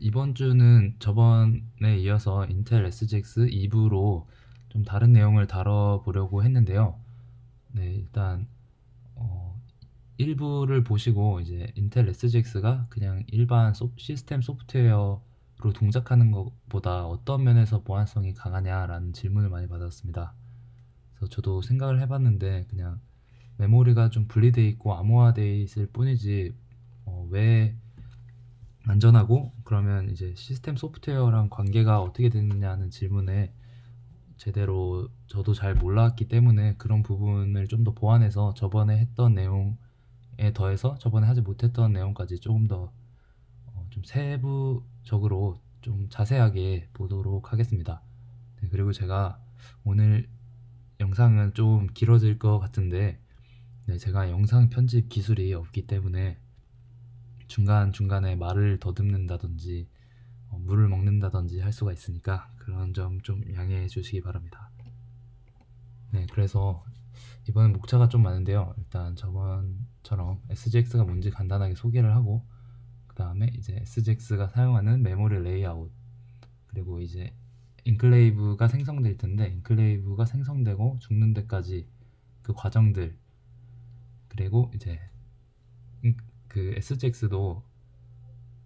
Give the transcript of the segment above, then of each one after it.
이번 주는 저번에 이어서 인텔 SGX 2부로 좀 다른 내용을 다뤄보려고 했는데요. 네, 일단 1부를 보시고 이제 인텔 SGX가 그냥 일반 시스템 소프트웨어로 동작하는 것보다 어떤 면에서 보안성이 강하냐라는 질문을 많이 받았습니다. 그래서 저도 생각을 해봤는데 그냥 메모리가 좀 분리되어 있고 암호화되어 있을 뿐이지 왜 안전하고 그러면 이제 시스템 소프트웨어랑 관계가 어떻게 되느냐는 질문에 제대로 저도 잘 몰랐기 때문에 그런 부분을 좀 더 보완해서 저번에 했던 내용에 더해서 저번에 하지 못했던 내용까지 조금 더 좀 세부적으로 좀 자세하게 보도록 하겠습니다. 네, 그리고 제가 오늘 영상은 좀 길어질 것 같은데 네, 제가 영상 편집 기술이 없기 때문에 중간중간에 말을 더듬는다든지 물을 먹는다든지 할 수가 있으니까 그런 점 좀 양해해 주시기 바랍니다. 네, 그래서 이번엔 목차가 좀 많은데요. 일단 저번처럼 SGX가 뭔지 간단하게 소개를 하고 그 다음에 이제 SGX가 사용하는 메모리 레이아웃 그리고 이제 인클레이브가 생성될 텐데 인클레이브가 생성되고 죽는 데까지 그 과정들 그리고 이제 그 SGX도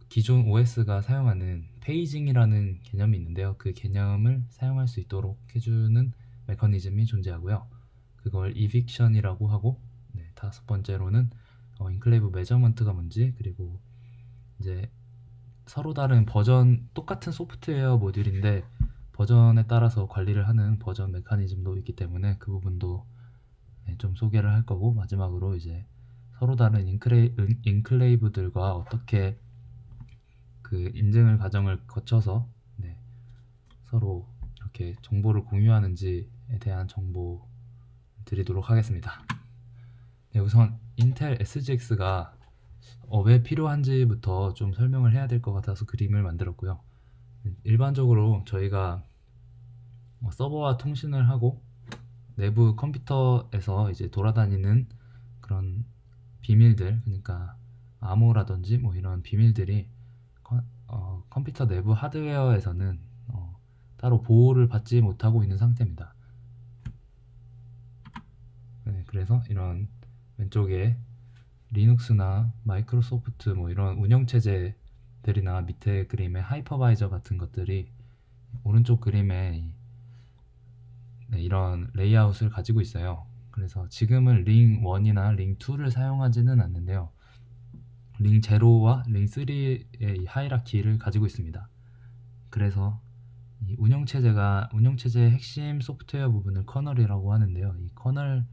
기존 OS가 사용하는 페이징이라는 개념이 있는데요. 그 개념을 사용할 수 있도록 해주는 메커니즘이 존재하고요. 그걸 이빅션이라고 하고 네, 다섯 번째로는 인클레이브 매저먼트가 뭔지 그리고 이제 서로 다른 버전 똑같은 소프트웨어 모듈인데 버전에 따라서 관리를 하는 버전 메커니즘도 있기 때문에 그 부분도 네, 좀 소개를 할 거고 마지막으로 이제 서로 다른 인클레이브들과 어떻게 그 인증을 과정을 거쳐서 네, 서로 이렇게 정보를 공유하는지에 대한 정보 드리도록 하겠습니다. 네, 우선 인텔 SGX가 왜 필요한지부터 좀 설명을 해야 될 것 같아서 그림을 만들었고요. 일반적으로 저희가 서버와 통신을 하고 내부 컴퓨터에서 이제 돌아다니는 그런 비밀들, 그러니까 암호라든지 뭐 이런 비밀들이 컴퓨터 내부 하드웨어에서는 따로 보호를 받지 못하고 있는 상태입니다. 네, 그래서 이런 왼쪽에 리눅스나 마이크로소프트 뭐 이런 운영체제들이나 밑에 그림의 하이퍼바이저 같은 것들이 오른쪽 그림에 네, 이런 레이아웃을 가지고 있어요. 그래서 지금은 링 1이나 링 2를 사용하지는 않는데요. 링 0와 링 3의 이 하이라키를 가지고 있습니다. 그래서 이 운영체제의 핵심 소프트웨어 부분을 커널이라고 하는데요. 이 커널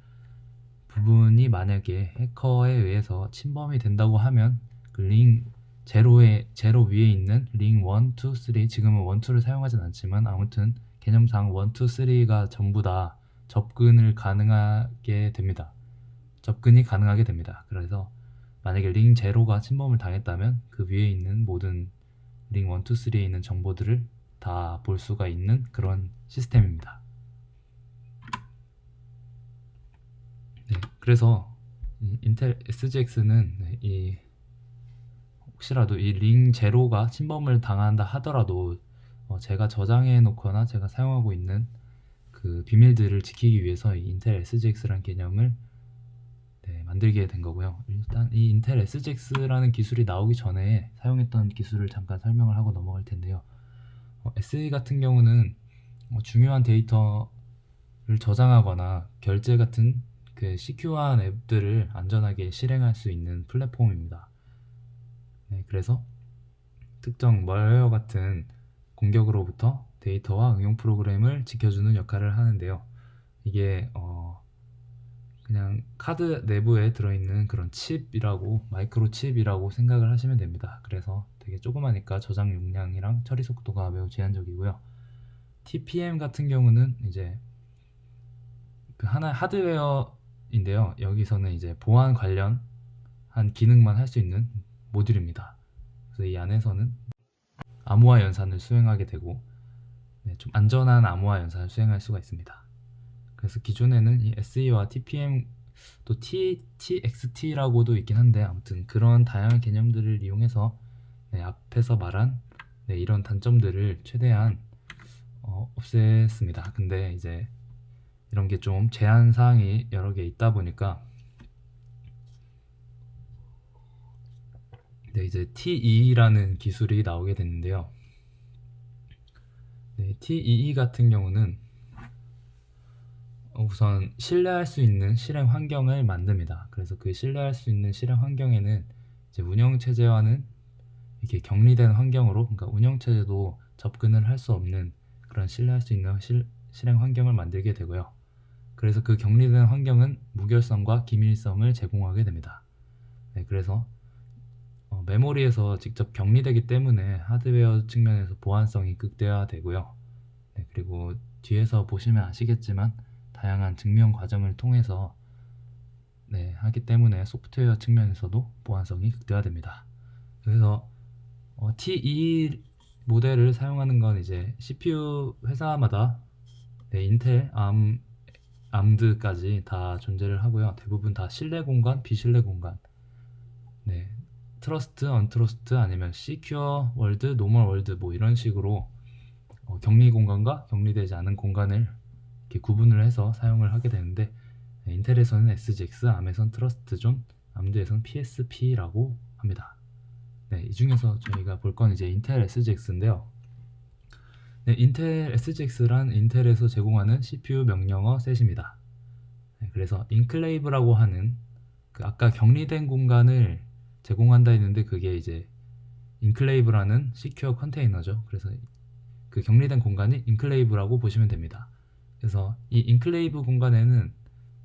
부분이 만약에 해커에 의해서 침범이 된다고 하면 그 링 제로 위에 있는 링 1, 2, 3 지금은 1, 2를 사용하진 않지만 아무튼 개념상 1, 2, 3가 전부 다 접근이 가능하게 됩니다. 그래서 만약에 링 제로가 침범을 당했다면 그 위에 있는 모든 링 1, 2, 3에 있는 정보들을 다 볼 수가 있는 그런 시스템입니다. 네, 그래서 인텔 SGX는 혹시라도 이 링 제로가 침범을 당한다 하더라도 제가 저장해 놓거나 제가 사용하고 있는 그 비밀들을 지키기 위해서 이 인텔 SGX라는 개념을 네, 만들게 된 거고요. 일단 이 인텔 SGX라는 기술이 나오기 전에 사용했던 기술을 잠깐 설명을 하고 넘어갈 텐데요. SE 같은 경우는 중요한 데이터를 저장하거나 결제 같은 그 시큐어한 앱들을 안전하게 실행할 수 있는 플랫폼입니다. 네, 그래서 특정 멀웨어 같은 공격으로부터 데이터와 응용 프로그램을 지켜주는 역할을 하는데요. 이게 그냥 카드 내부에 들어있는 그런 칩이라고 마이크로칩이라고 생각을 하시면 됩니다. 그래서 되게 조그마니까 저장 용량이랑 처리 속도가 매우 제한적이고요. TPM 같은 경우는 이제 그 하나의 하드웨어인데요. 여기서는 이제 보안 관련한 기능만 할 수 있는 모듈입니다. 그래서 이 안에서는 암호화 연산을 수행하게 되고 네, 좀 안전한 암호화 연산을 수행할 수가 있습니다. 그래서 기존에는 이 SE와 TPM 또 TXT라고도 있긴 한데 아무튼 그런 다양한 개념들을 이용해서 네, 앞에서 말한 네, 이런 단점들을 최대한 없앴습니다. 근데 이제 이런 게 좀 제한 사항이 여러 개 있다 보니까 네, 이제 TEE라는 기술이 나오게 됐는데요. 네, TEE 같은 경우는 우선 신뢰할 수 있는 실행 환경을 만듭니다. 그래서 그 신뢰할 수 있는 실행 환경에는 이제 운영 체제와는 이렇게 격리된 환경으로, 그러니까 운영 체제도 접근을 할 수 없는 그런 신뢰할 수 있는 실행 환경을 만들게 되고요. 그래서 그 격리된 환경은 무결성과 기밀성을 제공하게 됩니다. 네, 그래서 메모리에서 직접 격리되기 때문에 하드웨어 측면에서 보안성이 극대화되고요. 네, 그리고 뒤에서 보시면 아시겠지만 다양한 증명 과정을 통해서 네, 하기 때문에 소프트웨어 측면에서도 보안성이 극대화됩니다. 그래서 T2 모델을 사용하는 건 이제 CPU 회사마다 네, 인텔, 암드까지 다 존재를 하고요. 대부분 다 신뢰 공간, 비신뢰 공간, 네, 트러스트, 언트러스트 아니면 시큐어 월드, 노멀 월드 뭐 이런 식으로 격리 공간과 격리되지 않은 공간을 이렇게 구분을 해서 사용을 하게 되는데 네, 인텔에서는 SGX, 암에선 트러스트 존, 암드에서는 PSP라고 합니다. 네, 이 중에서 저희가 볼 건 이제 인텔 SGX인데요. 네, 인텔 SGX란 인텔에서 제공하는 CPU 명령어 셋입니다. 네, 그래서 인클레이브라고 하는 그 아까 격리된 공간을 제공한다 했는데 그게 이제 인클레이브라는 시큐어 컨테이너죠. 그래서 그 격리된 공간이 인클레이브라고 보시면 됩니다. 그래서 이 인클레이브 공간에는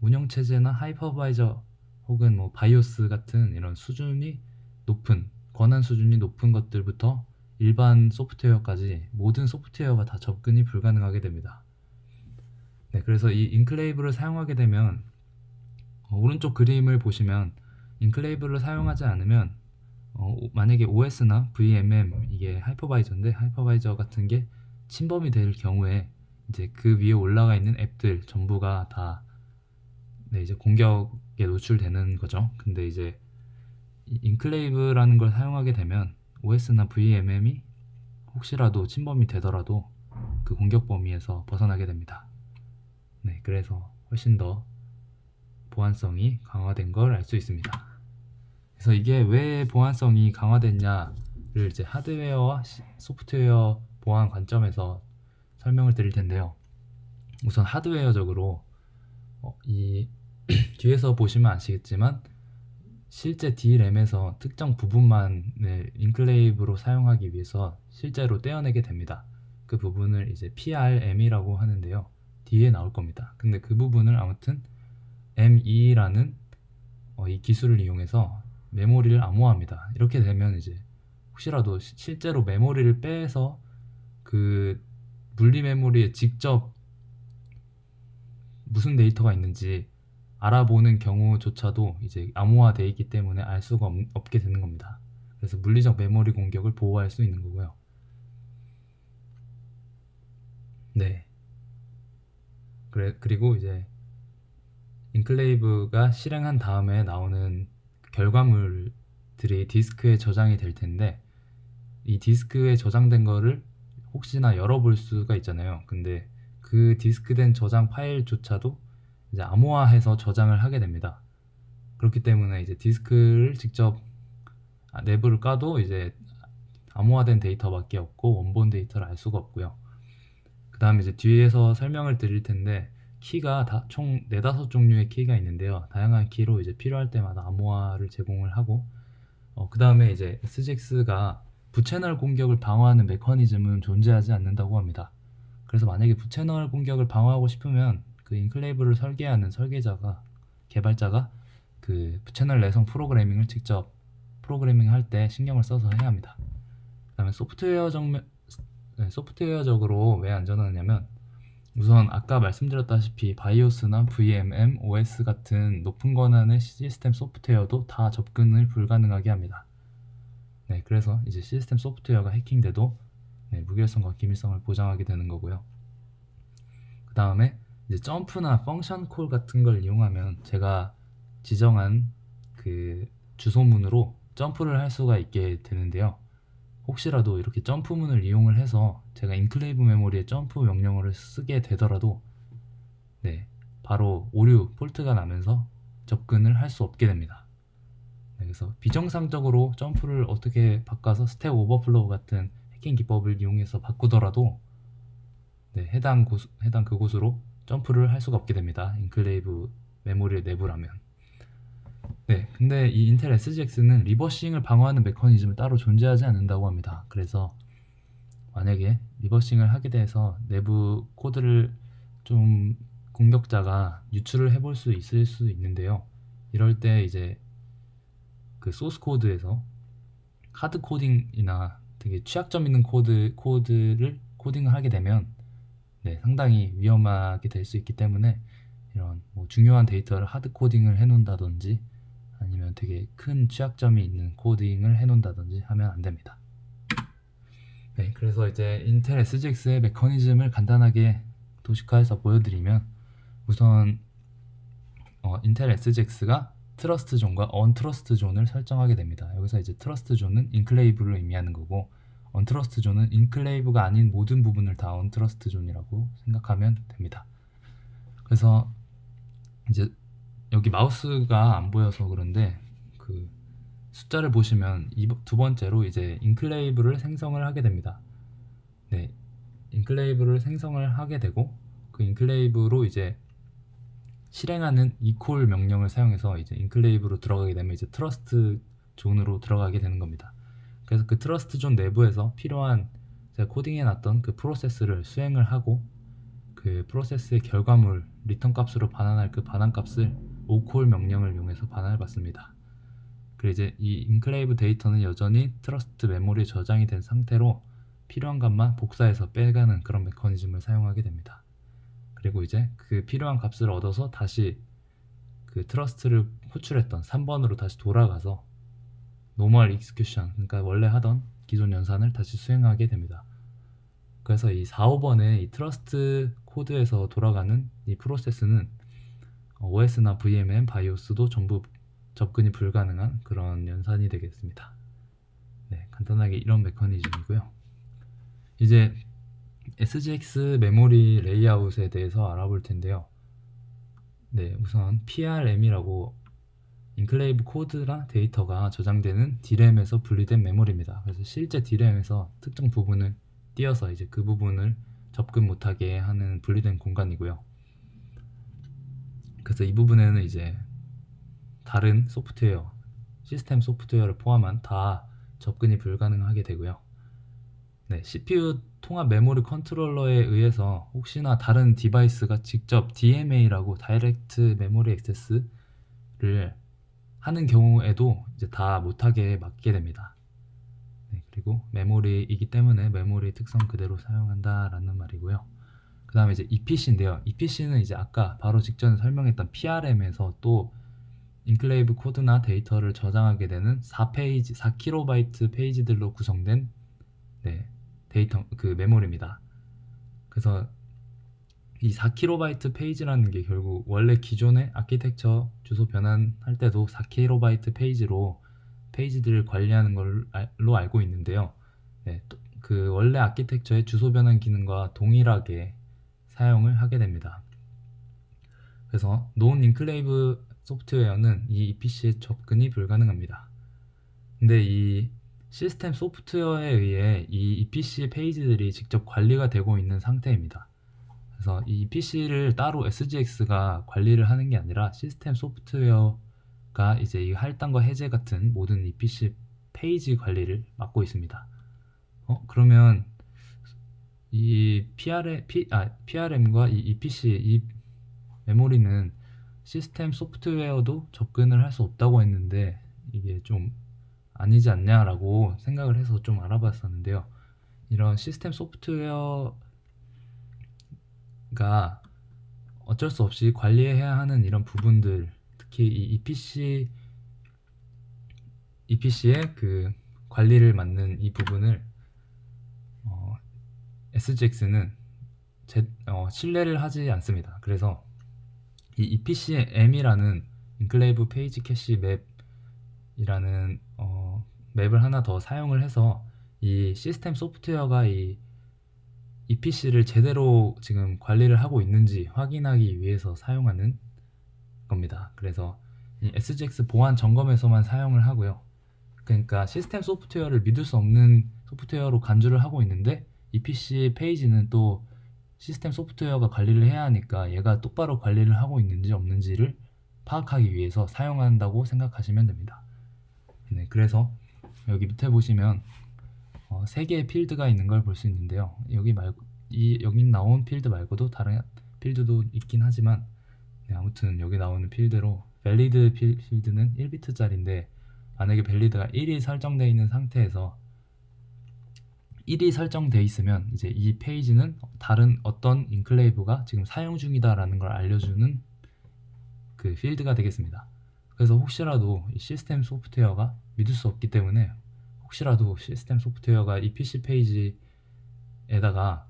운영체제나 하이퍼바이저 혹은 뭐 바이오스 같은 이런 수준이 높은 권한 수준이 높은 것들부터 일반 소프트웨어까지 모든 소프트웨어가 다 접근이 불가능하게 됩니다. 네, 그래서 이 인클레이브를 사용하게 되면 오른쪽 그림을 보시면 인클레이브를 사용하지 않으면 만약에 OS나 VMM 이게 하이퍼바이저인데 하이퍼바이저 같은 게 침범이 될 경우에 이제 그 위에 올라가 있는 앱들 전부가 다 네, 이제 공격에 노출되는 거죠. 근데 이제 이 인클레이브라는 걸 사용하게 되면 OS나 VMM이 혹시라도 침범이 되더라도 그 공격 범위에서 벗어나게 됩니다. 네, 그래서 훨씬 더 보안성이 강화된 걸 알 수 있습니다. 그래서 이게 왜 보안성이 강화됐냐를 이제 하드웨어와 소프트웨어 보안 관점에서 설명을 드릴 텐데요. 우선 하드웨어적으로 이 뒤에서 보시면 아시겠지만 실제 D램에서 특정 부분만을 인클레이브로 사용하기 위해서 실제로 떼어내게 됩니다. 그 부분을 이제 PRM이라고 하는데요. 뒤에 나올 겁니다. 근데 그 부분을 아무튼 ME라는 이 기술을 이용해서 메모리를 암호화합니다. 이렇게 되면 이제 혹시라도 실제로 메모리를 빼서 그 분리 메모리에 직접 무슨 데이터가 있는지 알아보는 경우조차도 이제 암호화되어 있기 때문에 알 수가 없게 되는 겁니다. 그래서 물리적 메모리 공격을 보호할 수 있는 거고요. 네. 그리고 이제 인클레이브가 실행한 다음에 나오는 결과물들이 디스크에 저장이 될 텐데 이 디스크에 저장된 거를 혹시나 열어볼 수가 있잖아요. 근데 그 디스크된 저장 파일조차도 이제 암호화해서 저장을 하게 됩니다. 그렇기 때문에 이제 디스크를 직접 내부를 까도 이제 암호화된 데이터밖에 없고 원본 데이터를 알 수가 없고요. 그 다음에 이제 뒤에서 설명을 드릴 텐데 키가 총 4-5종류의 키가 있는데요. 다양한 키로 이제 필요할 때마다 암호화를 제공을 하고 그 다음에 이제 SGX가 부채널 공격을 방어하는 메커니즘은 존재하지 않는다고 합니다. 그래서 만약에 부채널 공격을 방어하고 싶으면 그 인클레이브를 설계하는 개발자가 그 부채널 내성 프로그래밍을 직접 프로그래밍 할 때 신경을 써서 해야 합니다. 그 다음에 소프트웨어적으로 왜 안전하냐면 우선 아까 말씀드렸다시피 바이오스나 VMM, OS 같은 높은 권한의 시스템 소프트웨어도 다 접근을 불가능하게 합니다. 네, 그래서 이제 시스템 소프트웨어가 해킹돼도 네, 무결성과 기밀성을 보장하게 되는 거고요. 그 다음에 이제 점프나 펑션 콜 같은 걸 이용하면 제가 지정한 그 주소문으로 점프를 할 수가 있게 되는데요. 혹시라도 이렇게 점프문을 이용을 해서 제가 인클레이브 메모리에 점프 명령어를 쓰게 되더라도 네, 바로 오류, 폴트가 나면서 접근을 할 수 없게 됩니다. 네, 그래서 비정상적으로 점프를 어떻게 바꿔서 스택 오버플로우 같은 해킹 기법을 이용해서 바꾸더라도 네, 해당 그곳으로 점프를 할 수가 없게 됩니다. 인클레이브 메모리 내부라면. 네, 근데 이 인텔 SGX는 리버싱을 방어하는 메커니즘을 따로 존재하지 않는다고 합니다. 그래서 만약에 리버싱을 하게 돼서 내부 코드를 좀 공격자가 유출을 해볼 수 있을 수 있는데요. 이럴 때 이제 그 소스 코드에서 하드 코딩이나 되게 취약점 있는 코드를 코딩을 하게 되면 네, 상당히 위험하게 될 수 있기 때문에 이런 뭐 중요한 데이터를 하드 코딩을 해놓는다든지 아니면 되게 큰 취약점이 있는 코딩을 해놓는다든지 하면 안 됩니다. 네, 그래서 이제 인텔 SGX의 메커니즘을 간단하게 도식화해서 보여드리면 우선 인텔 SGX가 트러스트 존과 언트러스트 존을 설정하게 됩니다. 여기서 이제 트러스트 존은 인클레이브를 의미하는 거고 언트러스트 존은 인클레이브가 아닌 모든 부분을 다 언트러스트 존이라고 생각하면 됩니다. 그래서 이제 여기 마우스가 안 보여서 그런데 그 숫자를 보시면 두 번째로 이제 인클레이브를 생성을 하게 됩니다. 네, 인클레이브를 생성을 하게 되고 그 인클레이브로 이제 실행하는 equal 명령을 사용해서 이제 인클레이브로 들어가게 되면 이제 트러스트 존으로 들어가게 되는 겁니다. 그래서 그 트러스트 존 내부에서 필요한 제가 코딩해 놨던 그 프로세스를 수행을 하고 그 프로세스의 결과물 리턴 값으로 반환할 그 반환 값을 oCall 명령을 이용해서 반환을 받습니다. 그리고 이제 이 인클레이브 데이터는 여전히 트러스트 메모리에 저장이 된 상태로 필요한 값만 복사해서 빼가는 그런 메커니즘을 사용하게 됩니다. 그리고 이제 그 필요한 값을 얻어서 다시 그 트러스트를 호출했던 3번으로 다시 돌아가서 노멀 익스큐션, 그러니까 원래 하던 기존 연산을 다시 수행하게 됩니다. 그래서 이 4, 5번의 이 트러스트 코드에서 돌아가는 이 프로세스는 OS나 VMM, BIOS도 전부 접근이 불가능한 그런 연산이 되겠습니다. 네, 간단하게 이런 메커니즘이고요. 이제 SGX 메모리 레이아웃에 대해서 알아볼 텐데요. 네, 우선 PRM이라고 인클레이브 코드나 데이터가 저장되는 D램에서 분리된 메모리입니다. 그래서 실제 D램에서 특정 부분을 띄어서 이제 그 부분을 접근 못하게 하는 분리된 공간이고요. 그래서 이 부분에는 이제 다른 소프트웨어, 시스템 소프트웨어를 포함한 다 접근이 불가능하게 되고요. 네, CPU 통합 메모리 컨트롤러에 의해서 혹시나 다른 디바이스가 직접 DMA라고 다이렉트 메모리 액세스를 하는 경우에도 이제 다 못하게 막게 됩니다. 네, 그리고 메모리이기 때문에 메모리 특성 그대로 사용한다라는 말이고요. 그 다음에 이제 EPC인데요. EPC는 이제 아까 바로 직전에 설명했던 PRM에서 또 인클레이브 코드나 데이터를 저장하게 되는 4KB 페이지들로 구성된 네, 데이터 그 메모리입니다. 그래서 이 4KB 페이지라는 게 결국 원래 기존의 아키텍처 주소 변환할 때도 4KB 페이지로 페이지들을 관리하는 걸로 알고 있는데요. 네, 그 원래 아키텍처의 주소 변환 기능과 동일하게 사용을 하게 됩니다. 그래서 논 인클레이브 소프트웨어는 이 EPC에 접근이 불가능합니다. 근데 이 시스템 소프트웨어에 의해 이 EPC 페이지들이 직접 관리가 되고 있는 상태입니다. 그래서 이 EPC를 따로 SGX가 관리를 하는 게 아니라 시스템 소프트웨어가 이제 이 할당과 해제 같은 모든 EPC 페이지 관리를 맡고 있습니다. 그러면 이 PRM과 이 EPC 이 메모리는 시스템 소프트웨어도 접근을 할 수 없다고 했는데 이게 좀 아니지 않냐라고 생각을 해서 좀 알아봤었는데요. 이런 시스템 소프트웨어가 어쩔 수 없이 관리해야 하는 이런 부분들, 특히 이 EPC의 그 관리를 맡는 이 부분을 SGX는 신뢰를 하지 않습니다. 그래서 이 EPC의 M이라는 인클레이브 페이지 캐시 맵이라는 맵을 하나 더 사용을 해서 이 시스템 소프트웨어가 이 PC를 제대로 지금 관리를 하고 있는지 확인하기 위해서 사용하는 겁니다. 그래서 이 SGX 보안 점검에서만 사용을 하고요. 그러니까 시스템 소프트웨어를 믿을 수 없는 소프트웨어로 간주를 하고 있는데 이 PC 페이지는 또 시스템 소프트웨어가 관리를 해야 하니까 얘가 똑바로 관리를 하고 있는지 없는지를 파악하기 위해서 사용한다고 생각하시면 됩니다. 네, 그래서 여기 밑에 보시면 3개의 필드가 있는 걸 볼 수 있는데요. 여기 나온 필드 말고도 다른 필드도 있긴 하지만 아무튼 여기 나오는 필드로 밸리드 필드는 1비트짜리인데 만약에 밸리드가 1이 설정되어 있는 상태에서 1이 설정되어 있으면 이제 이 페이지는 다른 어떤 인클레이브가 지금 사용 중이다라는 걸 알려주는 그 필드가 되겠습니다. 그래서 혹시라도 이 시스템 소프트웨어가 믿을 수 없기 때문에 혹시라도 시스템 소프트웨어가 이 PC 페이지에다가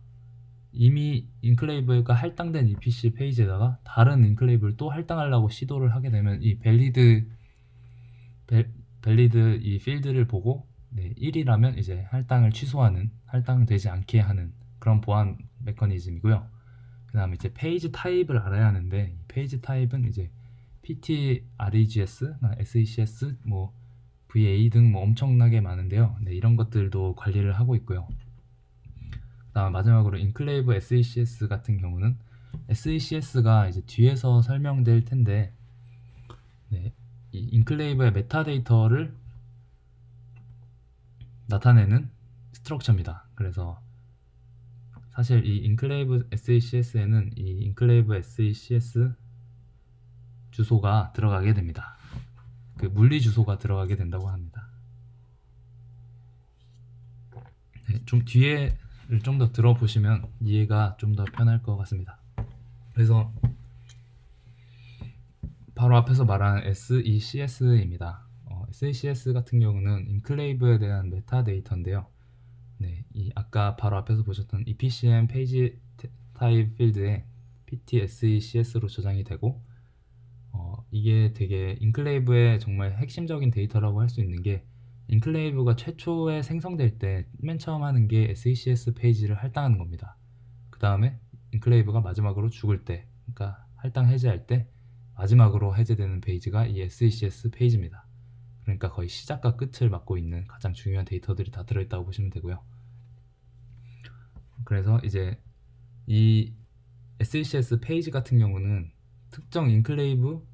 이미 인클레이브가 할당된 이 PC 페이지에다가 다른 인클레이브를 또 할당하려고 시도를 하게 되면 이 밸리드 이 필드를 보고 1이라면 이제 할당을 취소하는, 할당되지 않게 하는 그런 보안 메커니즘이고요. 그 다음에 이제 페이지 타입을 알아야 하는데 페이지 타입은 이제 PT, REGS, SECS, VA 등 엄청나게 많은데요. 이런 것들도 관리를 하고 있고요. 그다음 마지막으로 인클레이브 SECS 같은 경우는 SECS가 이제 뒤에서 설명될 텐데 이 인클레이브의 메타데이터를 나타내는 스트럭처입니다. 그래서 사실 이 인클레이브 SECS에는 이 인클레이브 SECS 주소가 들어가게 됩니다. 그 물리 주소가 들어가게 된다고 합니다. 좀 뒤에를 좀 더 들어보시면 이해가 좀 더 편할 것 같습니다. 그래서 바로 앞에서 말한 SECS입니다. SECS 같은 경우는 인클레이브에 대한 메타데이터인데요. 이 아까 바로 앞에서 보셨던 EPCM 페이지 타입 필드에 PTSECS로 저장이 되고 이게 되게 인클레이브의 정말 핵심적인 데이터라고 할 수 있는 게 인클레이브가 최초에 생성될 때 맨 처음 하는 게 SECS 페이지를 할당하는 겁니다. 그 다음에 인클레이브가 마지막으로 죽을 때, 그러니까 할당 해제할 때 마지막으로 해제되는 페이지가 이 SECS 페이지입니다. 그러니까 거의 시작과 끝을 맡고 있는 가장 중요한 데이터들이 다 들어있다고 보시면 되고요. 그래서 이제 이 SECS 페이지 같은 경우는 특정 인클레이브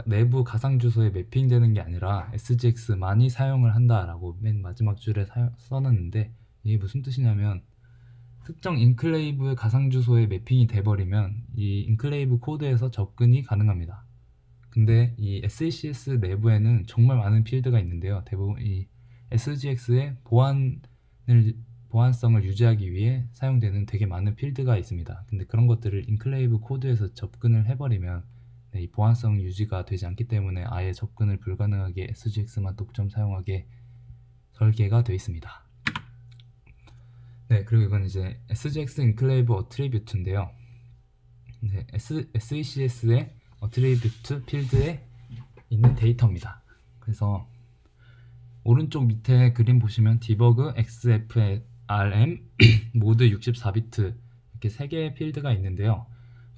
내부 가상 주소에 매핑되는 게 아니라 SGX만이 사용을 한다라고 맨 마지막 줄에 써놨는데 이게 무슨 뜻이냐면 특정 인클레이브의 가상 주소에 매핑이 돼버리면 이 인클레이브 코드에서 접근이 가능합니다. 근데 이 SECS 내부에는 정말 많은 필드가 있는데요. 대부분 이 SGX의 보안성을 유지하기 위해 사용되는 되게 많은 필드가 있습니다. 근데 그런 것들을 인클레이브 코드에서 접근을 해버리면 이 보안성 유지가 되지 않기 때문에 아예 접근을 불가능하게 SGX만 독점 사용하게 설계가 되어 있습니다. 그리고 이건 이제 SGX 인클레이브 어트리뷰트인데요. SECS의 어트리뷰트 필드에 있는 데이터입니다. 그래서 오른쪽 밑에 그림 보시면 디버그, XFRM, 모드 64비트 이렇게 3개의 필드가 있는데요.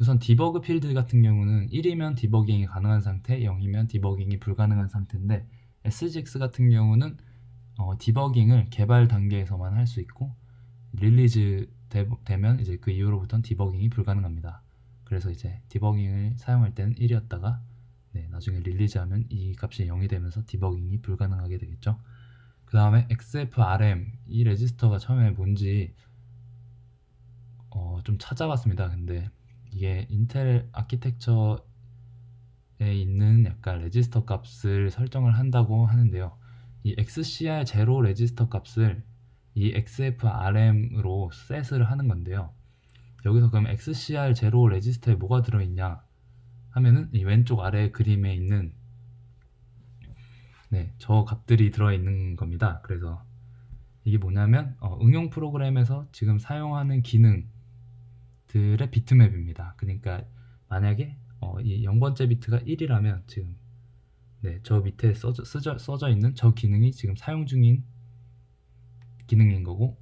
우선 디버그 필드 같은 경우는 1이면 디버깅이 가능한 상태, 0이면 디버깅이 불가능한 상태인데 SGX 같은 경우는 디버깅을 개발 단계에서만 할 수 있고 릴리즈 되면 이제 그 이후로부터는 디버깅이 불가능합니다. 그래서 이제 디버깅을 사용할 때는 1이었다가 나중에 릴리즈하면 이 값이 0이 되면서 디버깅이 불가능하게 되겠죠. 그 다음에 XFRM 이 레지스터가 처음에 뭔지 좀 찾아봤습니다. 근데 이게 인텔 아키텍처에 있는 약간 레지스터 값을 설정을 한다고 하는데요. 이 XCR0 레지스터 값을 이 XFRM으로 셋을 하는 건데요. 여기서 그럼 XCR0 레지스터에 뭐가 들어있냐 하면은 이 왼쪽 아래 그림에 있는 저 값들이 들어있는 겁니다. 그래서 이게 뭐냐면 응용 프로그램에서 지금 사용하는 기능들의 비트맵입니다. 그러니까 만약에 이 0번째 비트가 1이라면 지금 저 밑에 써져 있는 저 기능이 지금 사용 중인 기능인 거고,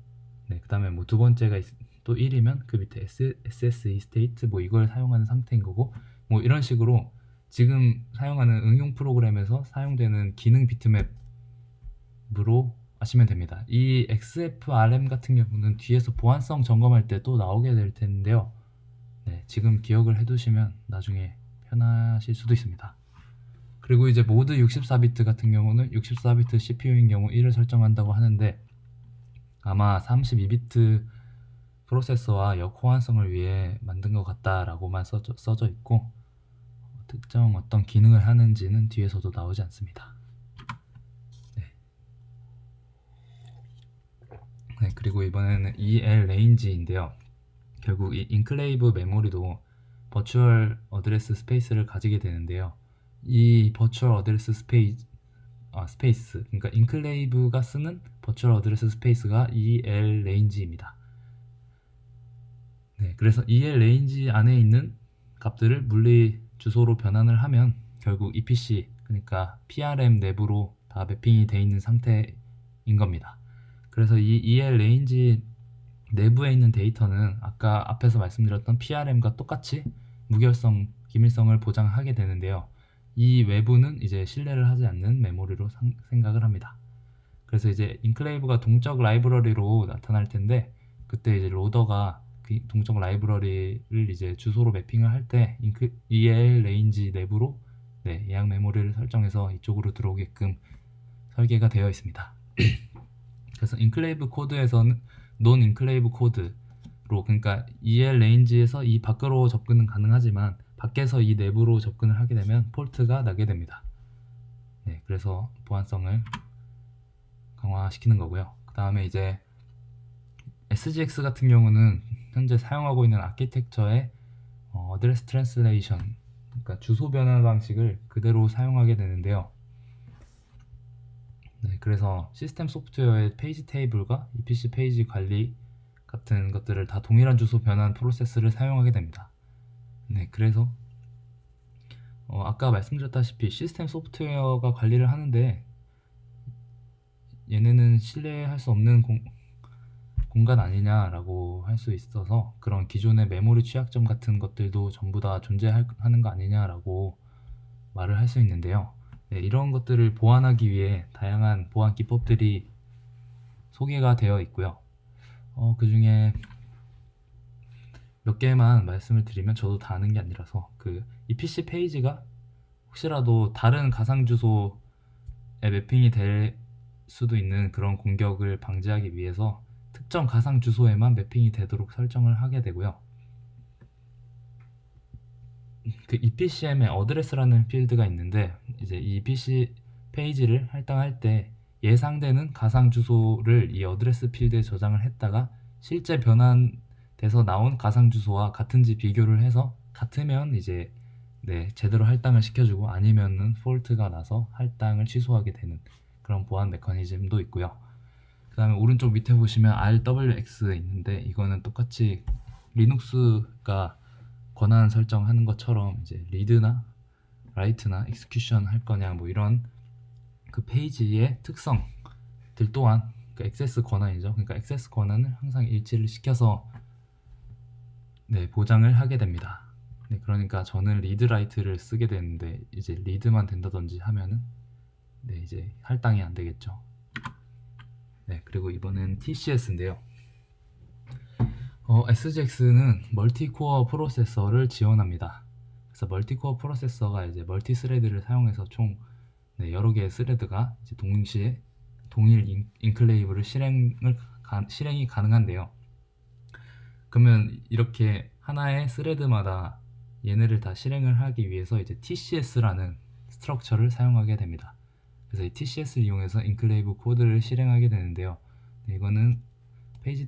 네, 그 다음에 뭐 두 번째가 또 1이면 그 밑에 SSE 스테이트 뭐 이걸 사용하는 상태인 거고, 뭐 이런 식으로 지금 사용하는 응용 프로그램에서 사용되는 기능 비트맵으로 하시면 됩니다. 이 XFRM 같은 경우는 뒤에서 보안성 점검할 때 또 나오게 될 텐데요. 네, 지금 기억을 해두시면 나중에 편하실 수도 있습니다. 그리고 이제 모드 64비트 같은 경우는 64비트 CPU인 경우 1을 설정한다고 하는데, 아마 32비트 프로세서와 역호환성을 위해 만든 것 같다라고만 써져 있고, 특정 어떤 기능을 하는지는 뒤에서도 나오지 않습니다. 네. 네, 그리고 이번에는 ELRange인데요. 결국 이 인클레이브 메모리도 버추얼 어드레스 스페이스를 가지게 되는데요. 이 버추얼 어드레스 스페이스, 그러니까 인클레이브가 쓰는 버추얼 어드레스 스페이스가 ELRange입니다. 네, 그래서 ELRange 안에 있는 값들을 물리 주소로 변환을 하면 결국 EPC, 그러니까 PRM 내부로 다 매핑이 되어 있는 상태인 겁니다. 그래서 이 ELRange 내부에 있는 데이터는 아까 앞에서 말씀드렸던 PRM과 똑같이 무결성, 기밀성을 보장하게 되는데요. 이 외부는 이제 신뢰를 하지 않는 메모리로 생각을 합니다. 그래서 이제 인클레이브가 동적 라이브러리로 나타날 텐데, 그때 이제 로더가 그 동적 라이브러리를 이제 주소로 매핑을 할 때 ELRange 내부로 예약 메모리를 설정해서 이쪽으로 들어오게끔 설계가 되어 있습니다. 그래서 인클레이브 코드에서는 논 인클레이브 코드로, 그러니까 ELRange에서 이 밖으로 접근은 가능하지만 밖에서 이 내부로 접근을 하게 되면 폴트가 나게 됩니다. 네, 그래서 보안성을 강화시키는 거고요. 그 다음에 이제 SGX 같은 경우는 현재 사용하고 있는 아키텍처의 어드레스 트랜슬레이션, 그러니까 주소 변환 방식을 그대로 사용하게 되는데요. 네, 그래서 시스템 소프트웨어의 페이지 테이블과 EPC 페이지 관리 같은 것들을 다 동일한 주소 변환 프로세스를 사용하게 됩니다. 네, 그래서 아까 말씀드렸다시피 시스템 소프트웨어가 관리를 하는데, 얘네는 신뢰할 수 없는 공간 아니냐라고 할 수 있어서 그런 기존의 메모리 취약점 같은 것들도 전부 다 존재하는 거 아니냐라고 말을 할 수 있는데요. 네, 이런 것들을 보완하기 위해 다양한 보안 기법들이 소개가 되어 있고요. 그 중에 몇 개만 말씀을 드리면, 저도 다 아는 게 아니라서, 그 EPC 페이지가 혹시라도 다른 가상 주소에 매핑이 될 수도 있는 그런 공격을 방지하기 위해서 특정 가상 주소에만 매핑이 되도록 설정을 하게 되고요. 그 EPCM에 어드레스라는 필드가 있는데, 이제 이 EPC 페이지를 할당할 때 예상되는 가상 주소를 이 어드레스 필드에 저장을 했다가 실제 변환돼서 나온 가상 주소와 같은지 비교를 해서 같으면 이제 제대로 할당을 시켜주고, 아니면은 폴트가 나서 할당을 취소하게 되는 그런 보안 메커니즘도 있고요. 그 다음에 오른쪽 밑에 보시면 RWX 있는데, 이거는 똑같이 리눅스가 권한 설정하는 것처럼 이제 리드나 라이트나 엑스큐션 할 거냐 뭐 이런 그 페이지의 특성들 또한 그 액세스 권한이죠. 그러니까 액세스 권한을 항상 일치를 시켜서 보장을 하게 됩니다. 그러니까 저는 리드 라이트를 쓰게 되는데, 이제 리드만 된다든지 하면은 이제 할당이 안 되겠죠. 그리고 이번엔 TCS인데요. SGX는 멀티코어 프로세서를 지원합니다. 그래서 멀티코어 프로세서가 이제 멀티 스레드를 사용해서 총 여러 개의 스레드가 이제 동시에 동일 인클레이브를 실행이 가능한데요. 그러면 이렇게 하나의 스레드마다 얘네를 다 실행을 하기 위해서 이제 TCS라는 스트럭처를 사용하게 됩니다. 그래서 이 TCS를 이용해서 인클레이브 코드를 실행하게 되는데요. 이거는 페이지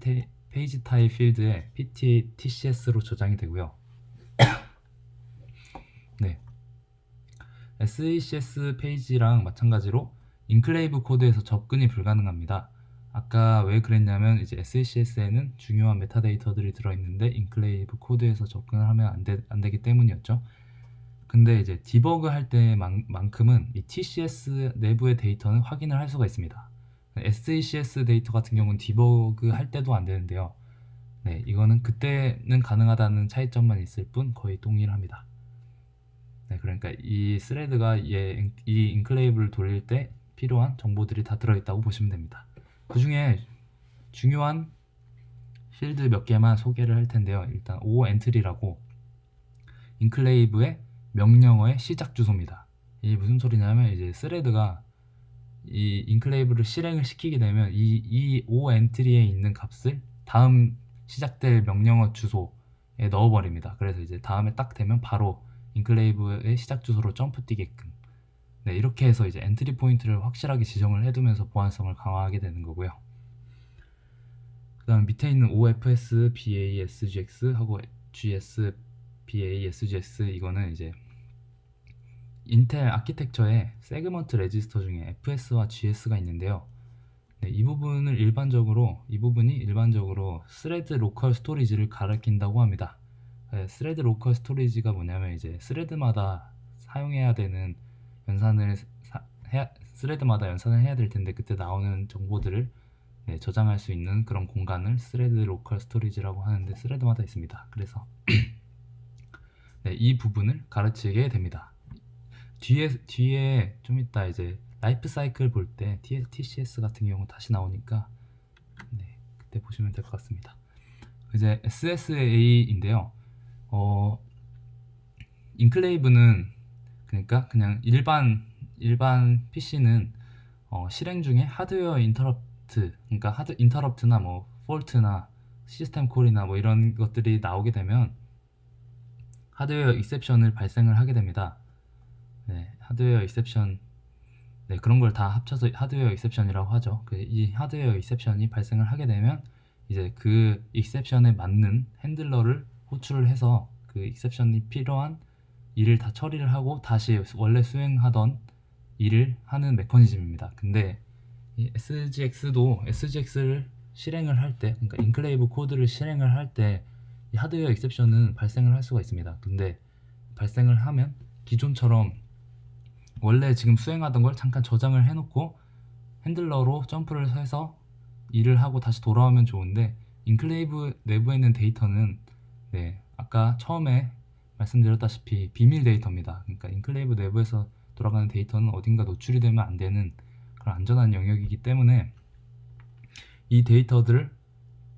타입 필드에 PT TCS로 저장이 되고요. SECS 페이지랑 마찬가지로 인클레이브 코드에서 접근이 불가능합니다. 아까 왜 그랬냐면, 이제 SECS에는 중요한 메타데이터들이 들어있는데 인클레이브 코드에서 접근을 하면 안 되기 때문이었죠. 근데 이제 디버그 할 때만큼은 이 TCS 내부의 데이터는 확인을 할 수가 있습니다. SECS 데이터 같은 경우는 디버그 할 때도 안 되는데요. 네, 이거는 그때는 가능하다는 차이점만 있을 뿐 거의 동일합니다. 네, 그러니까 이 스레드가 이 인클레이브를 돌릴 때 필요한 정보들이 다 들어있다고 보시면 됩니다. 그 중에 중요한 필드 몇 개만 소개를 할 텐데요. 일단 oentry라고 인클레이브의 명령어의 시작 주소입니다. 이게 무슨 소리냐면 이제 스레드가 이 인클레이브를 실행을 시키게 되면 이 oentry에 있는 값을 다음 시작될 명령어 주소에 넣어버립니다. 그래서 이제 다음에 딱 되면 바로 인클레이브의 시작 주소로 점프 뛰게끔, 네, 이렇게 해서 이제 엔트리 포인트를 확실하게 지정을 해두면서 보안성을 강화하게 되는 거고요. 그 다음 밑에 있는 OFS, BA, SGX 하고 GS, BA, SGX 이거는 이제 인텔 아키텍처에 세그먼트 레지스터 중에 FS와 GS가 있는데요. 네, 이 부분이 일반적으로 스레드 로컬 스토리지를 가리킨다고 합니다. 네, 스레드 로컬 스토리지가 뭐냐면 이제 스레드마다 사용해야 되는 스레드마다 연산을 해야 될 텐데 그때 나오는 정보들을, 네, 저장할 수 있는 그런 공간을 스레드 로컬 스토리지라고 하는데 스레드마다 있습니다. 그래서 네, 이 부분을 가르치게 됩니다. 뒤에 좀 이따 이제 라이프 사이클 볼 때 TCS 같은 경우 다시 나오니까, 네, 그때 보시면 될 것 같습니다. 이제 SSA인데요. 인클레이브는 그러니까 그냥 일반 PC는 실행 중에 하드웨어 인터럽트, 그러니까 인터럽트나 뭐 폴트나 시스템 콜이나 뭐 이런 것들이 나오게 되면 하드웨어 익셉션을 발생을 하게 됩니다. 네, 하드웨어 익셉션, 네, 그런 걸 다 합쳐서 하드웨어 익셉션이라고 하죠. 이 하드웨어 익셉션이 발생을 하게 되면 이제 그 익셉션에 맞는 핸들러를 호출을 해서 그 익셉션이 필요한 일을 다 처리를 하고 다시 원래 수행하던 일을 하는 메커니즘입니다. 근데 이 SGX를 실행을 할 때, 그러니까 인클레이브 코드를 실행을 할 때 이 하드웨어 익셉션은 발생을 할 수가 있습니다. 근데 발생을 하면 기존처럼 원래 지금 수행하던 걸 잠깐 저장을 해놓고 핸들러로 점프를 해서 일을 하고 다시 돌아오면 좋은데, 인클레이브 내부에 있는 데이터는, 네, 아까 처음에 말씀드렸다시피 비밀 데이터입니다. 그러니까 인클레이브 내부에서 돌아가는 데이터는 어딘가 노출이 되면 안 되는 그런 안전한 영역이기 때문에 이 데이터들을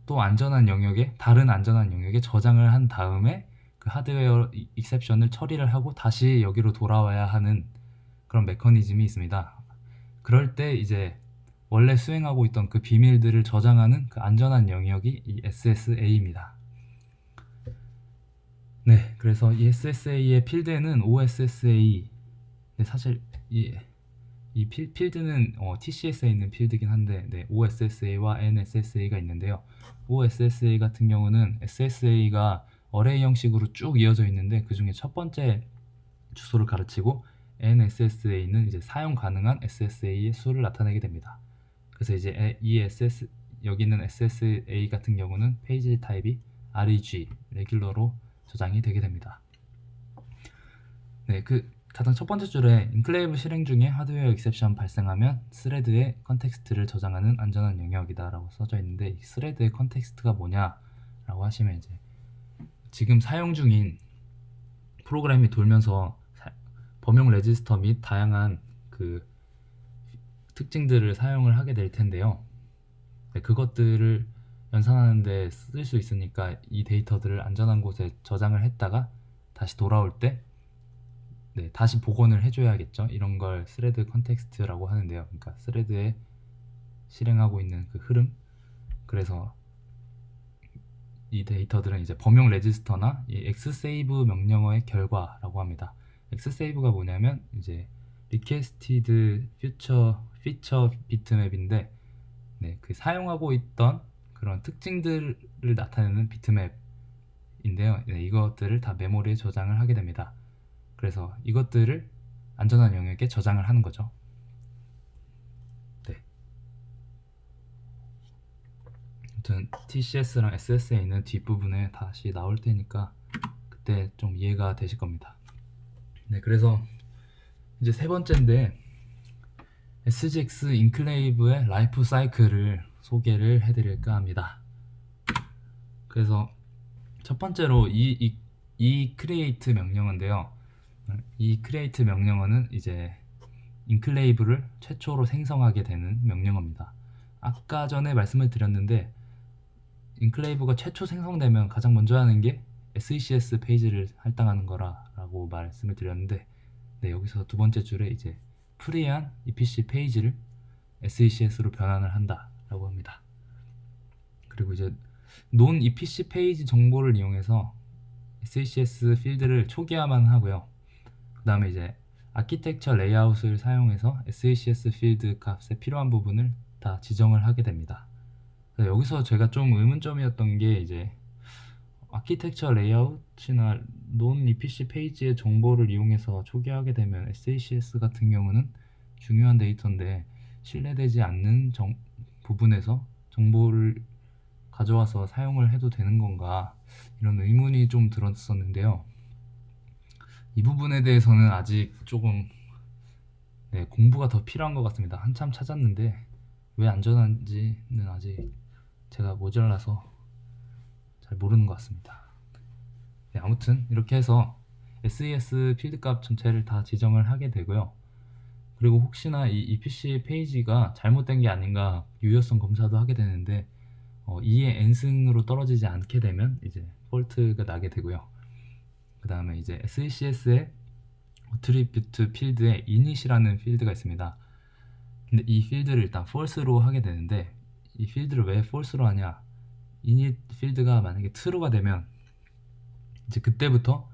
또 다른 안전한 영역에 저장을 한 다음에 그 하드웨어 익셉션을 처리를 하고 다시 여기로 돌아와야 하는 그런 메커니즘이 있습니다. 그럴 때 이제 원래 수행하고 있던 그 비밀들을 저장하는 그 안전한 영역이 이 SSA입니다. 네, 그래서 이 SSA의 필드에는 OSSA, 네, 사실 이 필드는 TCS에 있는 필드긴 한데, 네, OSSA와 NSSA가 있는데요. OSSA 같은 경우는 SSA가 어레이 형식으로 쭉 이어져 있는데 그 중에 첫 번째 주소를 가르치고, NSSA는 이제 사용 가능한 SSA의 수를 나타내게 됩니다. 그래서 이제 여기 있는 SSA 같은 경우는 페이지 타입이 REG, 레귤러로 저장이 되게 됩니다. 네, 그 가장 첫 번째 줄에 인클레이브 실행 중에 하드웨어 익셉션 발생하면 스레드의 컨텍스트를 저장하는 안전한 영역이다 라고 써져 있는데, 이 스레드의 컨텍스트가 뭐냐 라고 하시면 이제 지금 사용 중인 프로그램이 돌면서 범용 레지스터 및 다양한 그 특징들을 사용을 하게 될 텐데요. 네, 그것들을 연산하는 데 쓸 수 있으니까 이 데이터들을 안전한 곳에 저장을 했다가 다시 돌아올 때, 네, 다시 복원을 해줘야겠죠. 이런 걸 스레드 컨텍스트라고 하는데요. 그러니까 스레드에 실행하고 있는 그 흐름. 그래서 이 데이터들은 이제 범용 레지스터나 이 xsave 명령어의 결과라고 합니다. xsave가 뭐냐면 이제 requested feature 비트맵인데, 네, 그 사용하고 있던 그런 특징들을 나타내는 비트맵인데요. 네, 이것들을 다 메모리에 저장을 하게 됩니다. 그래서 이것들을 안전한 영역에 저장을 하는 거죠. 네. 아무튼 TCS랑 SSA는 뒷부분에 다시 나올 테니까 그때 좀 이해가 되실 겁니다. 네, 그래서 이제 세 번째인데, SGX 인클레이브의 라이프 사이클을 소개를 해드릴까 합니다. 그래서 첫 번째로 이 create 명령어인데요. 이 create 명령어는 이제 인클레이브를 최초로 생성하게 되는 명령어입니다. 아까 전에 말씀을 드렸는데 인클레이브가 최초 생성되면 가장 먼저 하는 게 SECS 페이지를 할당하는 거라고 말씀을 드렸는데, 네, 여기서 두 번째 줄에 이제 프리한 EPC 페이지를 SECS로 변환을 한다라고 합니다. 그리고 이제 논 EPC 페이지 정보를 이용해서 SECS 필드를 초기화만 하고요. 그 다음에 이제 아키텍처 레이아웃을 사용해서 SECS 필드 값에 필요한 부분을 다 지정을 하게 됩니다. 여기서 제가 좀 의문점이었던 게 이제 아키텍처 레이아웃이나 논 EPC 페이지의 정보를 이용해서 초기화하게 되면 SECS 같은 경우는 중요한 데이터인데 신뢰되지 않는 부분에서 정보를 가져와서 사용을 해도 되는 건가, 이런 의문이 좀 들었었는데요. 이 부분에 대해서는 아직 조금 공부가 더 필요한 것 같습니다. 한참 찾았는데 왜 안전한지는 아직 제가 모자라서 잘 모르는 것 같습니다. 네, 아무튼 이렇게 해서 SES 필드값 전체를 다 지정을 하게 되고요. 그리고 혹시나 이 EPC 페이지가 잘못된 게 아닌가 유효성 검사도 하게 되는데 2의 n승으로 떨어지지 않게 되면 이제 폴트가 나게 되고요. 그 다음에 이제 SECS의 어트리뷰트 필드에 init이라는 필드가 있습니다. 근데 이 필드를 일단 false로 하게 되는데, 이 필드를 왜 false로 하냐, init 필드가 만약에 true가 되면 이제 그때부터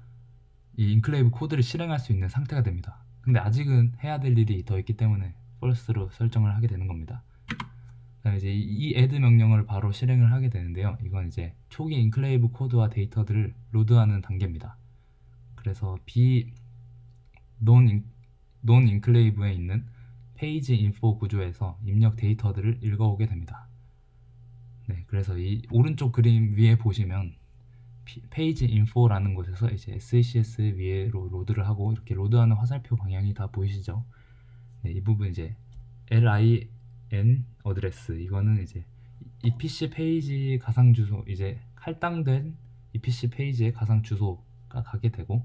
이 인클레이브 코드를 실행할 수 있는 상태가 됩니다. 근데 아직은 해야 될 일이 더 있기 때문에 false로 설정을 하게 되는 겁니다. 그다음에 이제 이 add 명령을 바로 실행을 하게 되는데요. 이건 이제 초기 인클레이브 코드와 데이터들을 로드하는 단계입니다. 그래서 논 인클레이브에 있는 페이지 인포 구조에서 입력 데이터들을 읽어오게 됩니다. 네, 그래서 이 오른쪽 그림 위에 보시면 페이지 인포라는 곳에서 이제 SECS 위에로 로드를 하고, 이렇게 로드하는 화살표 방향이 다 보이시죠? 네, 이 부분 이제 LIN 어드레스, 이거는 이제 EPC 페이지 가상 주소, 이제 할당된 EPC 페이지의 가상 주소가 가게 되고,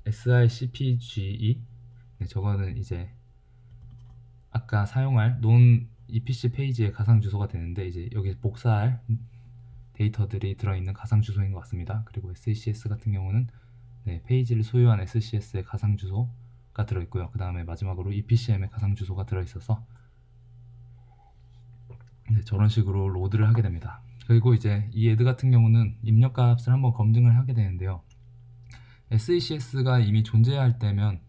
SICPGE, 네, 저거는 이제 아까 사용할 논 EPC 페이지의 가상 주소가 되는데, 이제 여기 복사할 데이터들이 들어있는 가상 주소인 것 같습니다. 그리고 SECS 같은 경우는 페이지를 소유한 SCS의 가상 주소가 들어있고요. 그 다음에 마지막으로 EPCM의 가상 주소가 들어있어서 저런 식으로 로드를 하게 됩니다. 그리고 이제 이 add 같은 경우는 입력값을 한번 검증을 하게 되는데요. SECS가 이미 존재할 때면,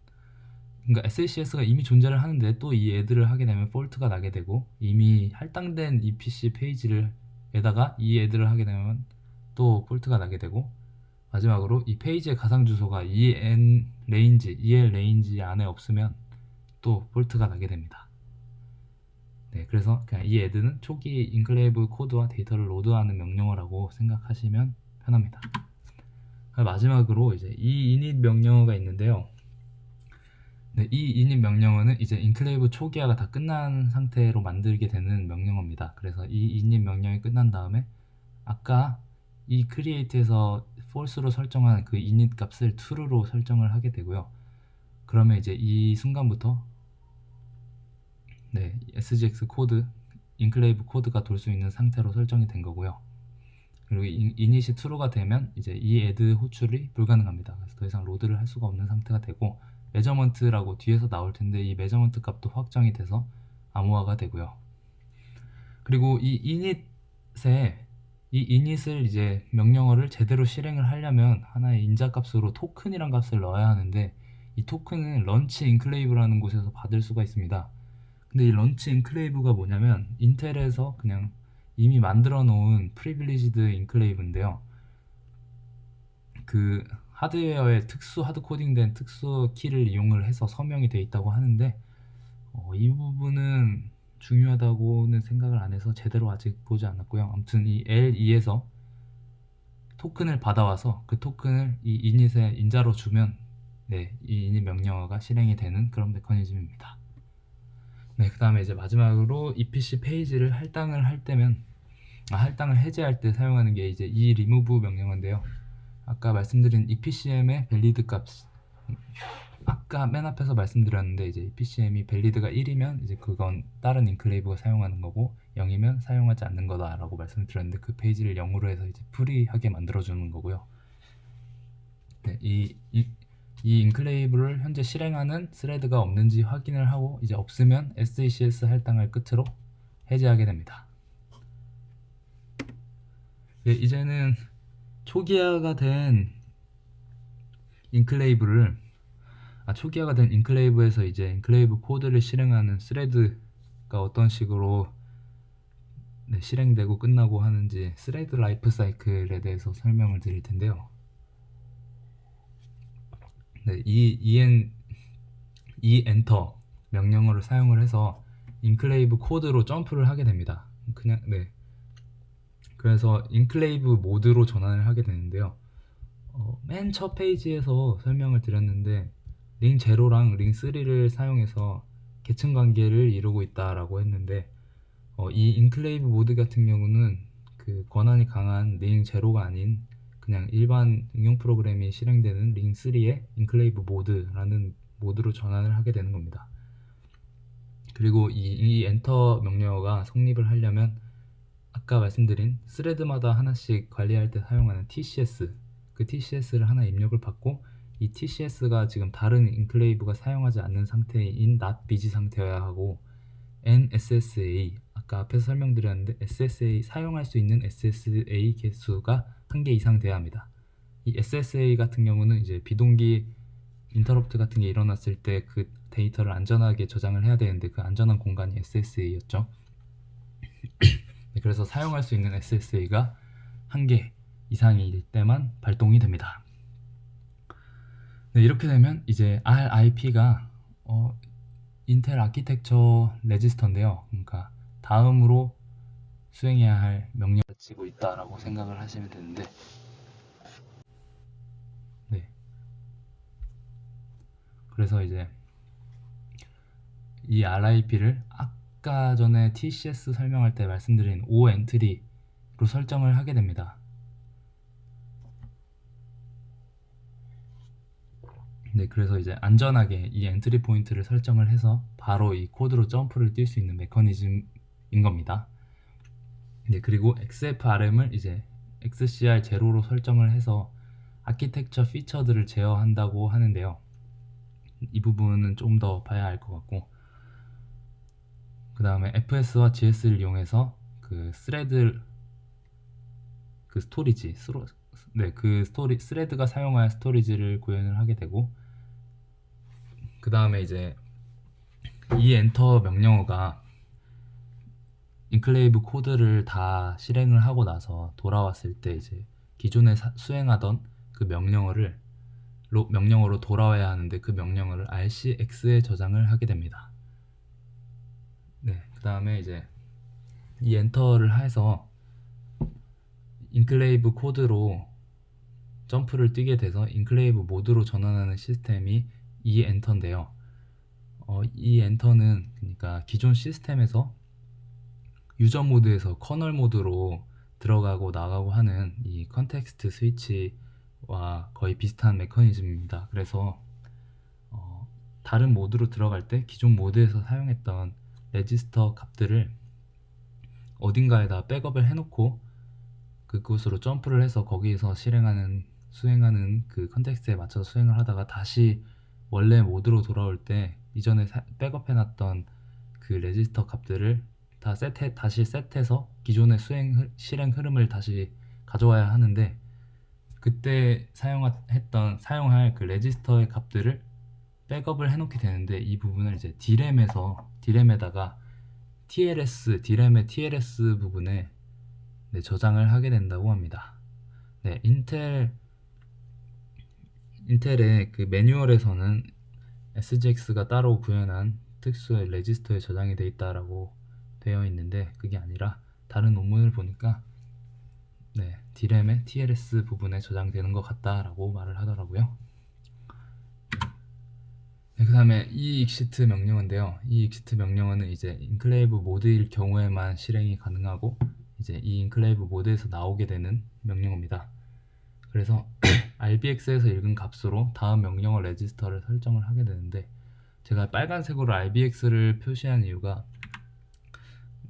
그러니까 SECS가 이미 존재를 하는데 또 이 add를 하게 되면 폴트가 나게 되고, 이미 할당된 EPC 페이지를 에다가 이 add를 하게 되면 또 폴트가 나게 되고, 마지막으로 이 페이지의 가상 주소가 EL 레인지 안에 없으면 또 폴트가 나게 됩니다. 네, 그래서 그냥 이 add는 초기 인클레이브 코드와 데이터를 로드하는 명령어라고 생각하시면 편합니다. 마지막으로 이제 이 init 명령어가 있는데요. 네, 이 init 명령어는 이제 인클레이브 초기화가 다 끝난 상태로 만들게 되는 명령어입니다. 그래서 이 init 명령이 끝난 다음에 아까 이 create에서 false로 설정한 그 init 값을 true로 설정을 하게 되고요. 그러면 이제 이 순간부터 SGX 코드, 인클레이브 코드가 돌 수 있는 상태로 설정이 된 거고요. 그리고 init이 true가 되면 이제 이 add 호출이 불가능합니다. 그래서 더 이상 로드를 할 수가 없는 상태가 되고, 메저먼트라고 뒤에서 나올 텐데 이 메저먼트 값도 확정이 돼서 암호화가 되고요. 그리고 이 init을 이제 명령어를 제대로 실행을 하려면 하나의 인자값으로 토큰이란 값을 넣어야 하는데, 이 토큰은 런치 인클레이브라는 곳에서 받을 수가 있습니다. 근데 이 런치 인클레이브가 뭐냐면 인텔에서 그냥 이미 만들어 놓은 프리빌리지드 인클레이브인데요. 그 하드웨어에 특수 하드코딩된 특수 키를 이용을 해서 서명이 돼 있다고 하는데, 이 부분은 중요하다고는 생각을 안 해서 제대로 아직 보지 않았고요. 아무튼 이 L2에서 토큰을 받아와서 그 토큰을 이 init에 인자로 주면 이 init 명령어가 실행이 되는 그런 메커니즘입니다. 네, 그 다음에 이제 마지막으로 EPC 페이지를 할당을 해제할 때 사용하는 게 이제 이 remove 명령어인데요. 아까 말씀드린 EPCM의 밸리드 값, 아까 맨 앞에서 말씀드렸는데 이제 EPCM이 밸리드가 1이면 이제 그건 다른 인클레이브가 사용하는 거고 0이면 사용하지 않는 거다라고 말씀드렸는데 그 페이지를 0으로 해서 이제 프리하게 만들어주는 거고요. 네, 이 인클레이브를 현재 실행하는 스레드가 없는지 확인을 하고 이제 없으면 SECS 할당을 끝으로 해제하게 됩니다. 네, 이제는 초기화가 된 인클레이브에서 이제 인클레이브 코드를 실행하는 스레드가 어떤 식으로 실행되고 끝나고 하는지 스레드 라이프 사이클에 대해서 설명을 드릴 텐데요. 네, 이 엔터 명령어를 사용을 해서 인클레이브 코드로 점프를 하게 됩니다. 그래서 인클레이브 모드로 전환을 하게 되는데요. 맨 첫 페이지에서 설명을 드렸는데 링 0랑 링 3를 사용해서 계층 관계를 이루고 있다라고 했는데 이 인클레이브 모드 같은 경우는 그 권한이 강한 링 0가 아닌 그냥 일반 응용 프로그램이 실행되는 링 3의 인클레이브 모드라는 모드로 전환을 하게 되는 겁니다. 그리고 이 엔터 명령어가 성립을 하려면 아까 말씀드린 스레드마다 하나씩 관리할 때 사용하는 TCS, 그 TCS를 하나 입력을 받고 이 TCS가 지금 다른 인클레이브가 사용하지 않는 상태인 not busy 상태여야 하고 NSSA, 아까 앞에서 설명드렸는데 SSA 사용할 수 있는 SSA 개수가 1개 이상 돼야 합니다. 이 SSA 같은 경우는 이제 비동기 인터럽트 같은 게 일어났을 때 그 데이터를 안전하게 저장을 해야 되는데 그 안전한 공간이 SSA였죠. 그래서 사용할 수 있는 SSA가 1개 이상일 때만 발동이 됩니다. 네, 이렇게 되면 이제 RIP가 인텔 아키텍처 레지스터인데요. 그러니까 다음으로 수행해야 할 명령을 가지고 있다라고 생각을 하시면 되는데, 네. 그래서 이제 이 RIP를 아까 전에 TCS 설명할 때 말씀드린 O 엔트리로 설정을 하게 됩니다. 네, 그래서 이제 안전하게 이 엔트리 포인트를 설정을 해서 바로 이 코드로 점프를 뛸 수 있는 메커니즘인 겁니다. 네, 그리고 XFRM을 이제 XCR 제로로 설정을 해서 아키텍처 피처들을 제어한다고 하는데요. 이 부분은 좀 더 봐야 할 것 같고, 그 다음에 FS와 GS를 이용해서 그 스레드가 사용할 스토리지를 구현을 하게 되고, 그 다음에 이제 이 엔터 명령어가 인클레이브 코드를 다 실행을 하고 나서 돌아왔을 때 이제 기존에 수행하던 그 명령어로 돌아와야 하는데 그 명령어를 RCX에 저장을 하게 됩니다. 네, 그 다음에 이제 이 엔터를 해서 인클레이브 코드로 점프를 뛰게 돼서 인클레이브 모드로 전환하는 시스템이 이 엔터인데요. 이 엔터는 그러니까 기존 시스템에서 유저 모드에서 커널 모드로 들어가고 나가고 하는 이 컨텍스트 스위치와 거의 비슷한 메커니즘입니다. 그래서 다른 모드로 들어갈 때 기존 모드에서 사용했던 레지스터 값들을 어딘가에다 백업을 해놓고 그곳으로 점프를 해서 거기에서 수행하는 그 컨텍스트에 맞춰서 수행을 하다가 다시 원래 모드로 돌아올 때 이전에 백업해놨던 그 레지스터 값들을 다시 셋해서 기존의 실행 흐름을 다시 가져와야 하는데, 그때 사용할 그 레지스터의 값들을 백업을 해놓게 되는데 이 부분을 이제 디램에다가 디램의 TLS 부분에 저장을 하게 된다고 합니다. 네, 인텔의 그 매뉴얼에서는 SGX가 따로 구현한 특수의 레지스터에 저장이 되어 있다라고 되어 있는데 그게 아니라 다른 논문을 보니까 디램의 TLS 부분에 저장되는 것 같다라고 말을 하더라고요. 네, 그 다음에 EEXIT 명령어인데요. EEXIT 명령어는 이제 인클레이브 모드일 경우에만 실행이 가능하고 이제 이 인클레이브 모드에서 나오게 되는 명령어입니다. 그래서 RBX에서 읽은 값으로 다음 명령어 레지스터를 설정을 하게 되는데, 제가 빨간색으로 RBX를 표시한 이유가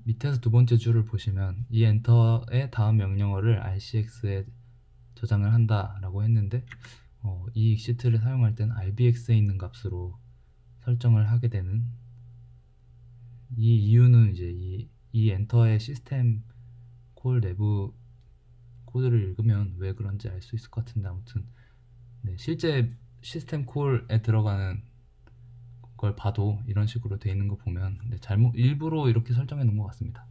밑에서 두 번째 줄을 보시면 이 엔터의 다음 명령어를 RCX에 저장을 한다라고 했는데, 이 exit를 사용할 땐 RBX에 있는 값으로 설정을 하게 되는, 이 이유는 이제 이 엔터의 시스템 콜 내부 코드를 읽으면 왜 그런지 알 수 있을 것 같은데, 아무튼 네, 실제 시스템 콜에 들어가는 걸 봐도 이런 식으로 돼 있는 거 보면 일부러 이렇게 설정해 놓은 것 같습니다.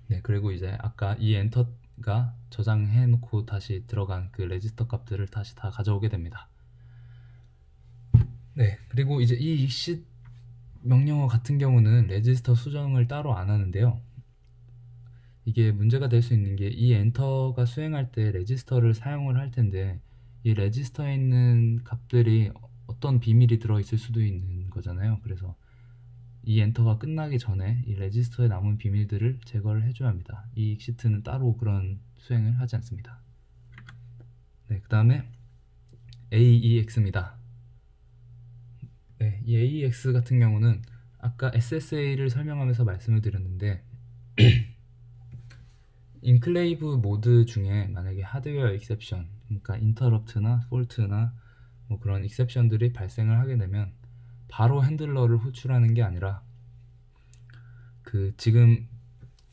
네, 그리고 이제 아까 이 엔터가 저장해 놓고 다시 들어간 그 레지스터 값들을 다시 다 가져오게 됩니다. 네, 그리고 이제 이 exit 명령어 같은 경우는 레지스터 수정을 따로 안 하는데요. 이게 문제가 될 수 있는 게, 이 엔터가 수행할 때 레지스터를 사용을 할 텐데 이 레지스터에 있는 값들이 어떤 비밀이 들어있을 수도 있는 거잖아요. 그래서 이 엔터가 끝나기 전에 이 레지스터에 남은 비밀들을 제거를 해줘야 합니다. 이 exit는 따로 그런 수행을 하지 않습니다. 네, 그 다음에 AEX입니다. 네, 이 AEX 같은 경우는 아까 SSA를 설명하면서 말씀을 드렸는데, 인클레이브 모드 중에 만약에 하드웨어 익셉션, 그러니까 인터럽트나 폴트나 뭐 그런 익셉션들이 발생을 하게 되면 바로 핸들러를 호출하는 게 아니라 그 지금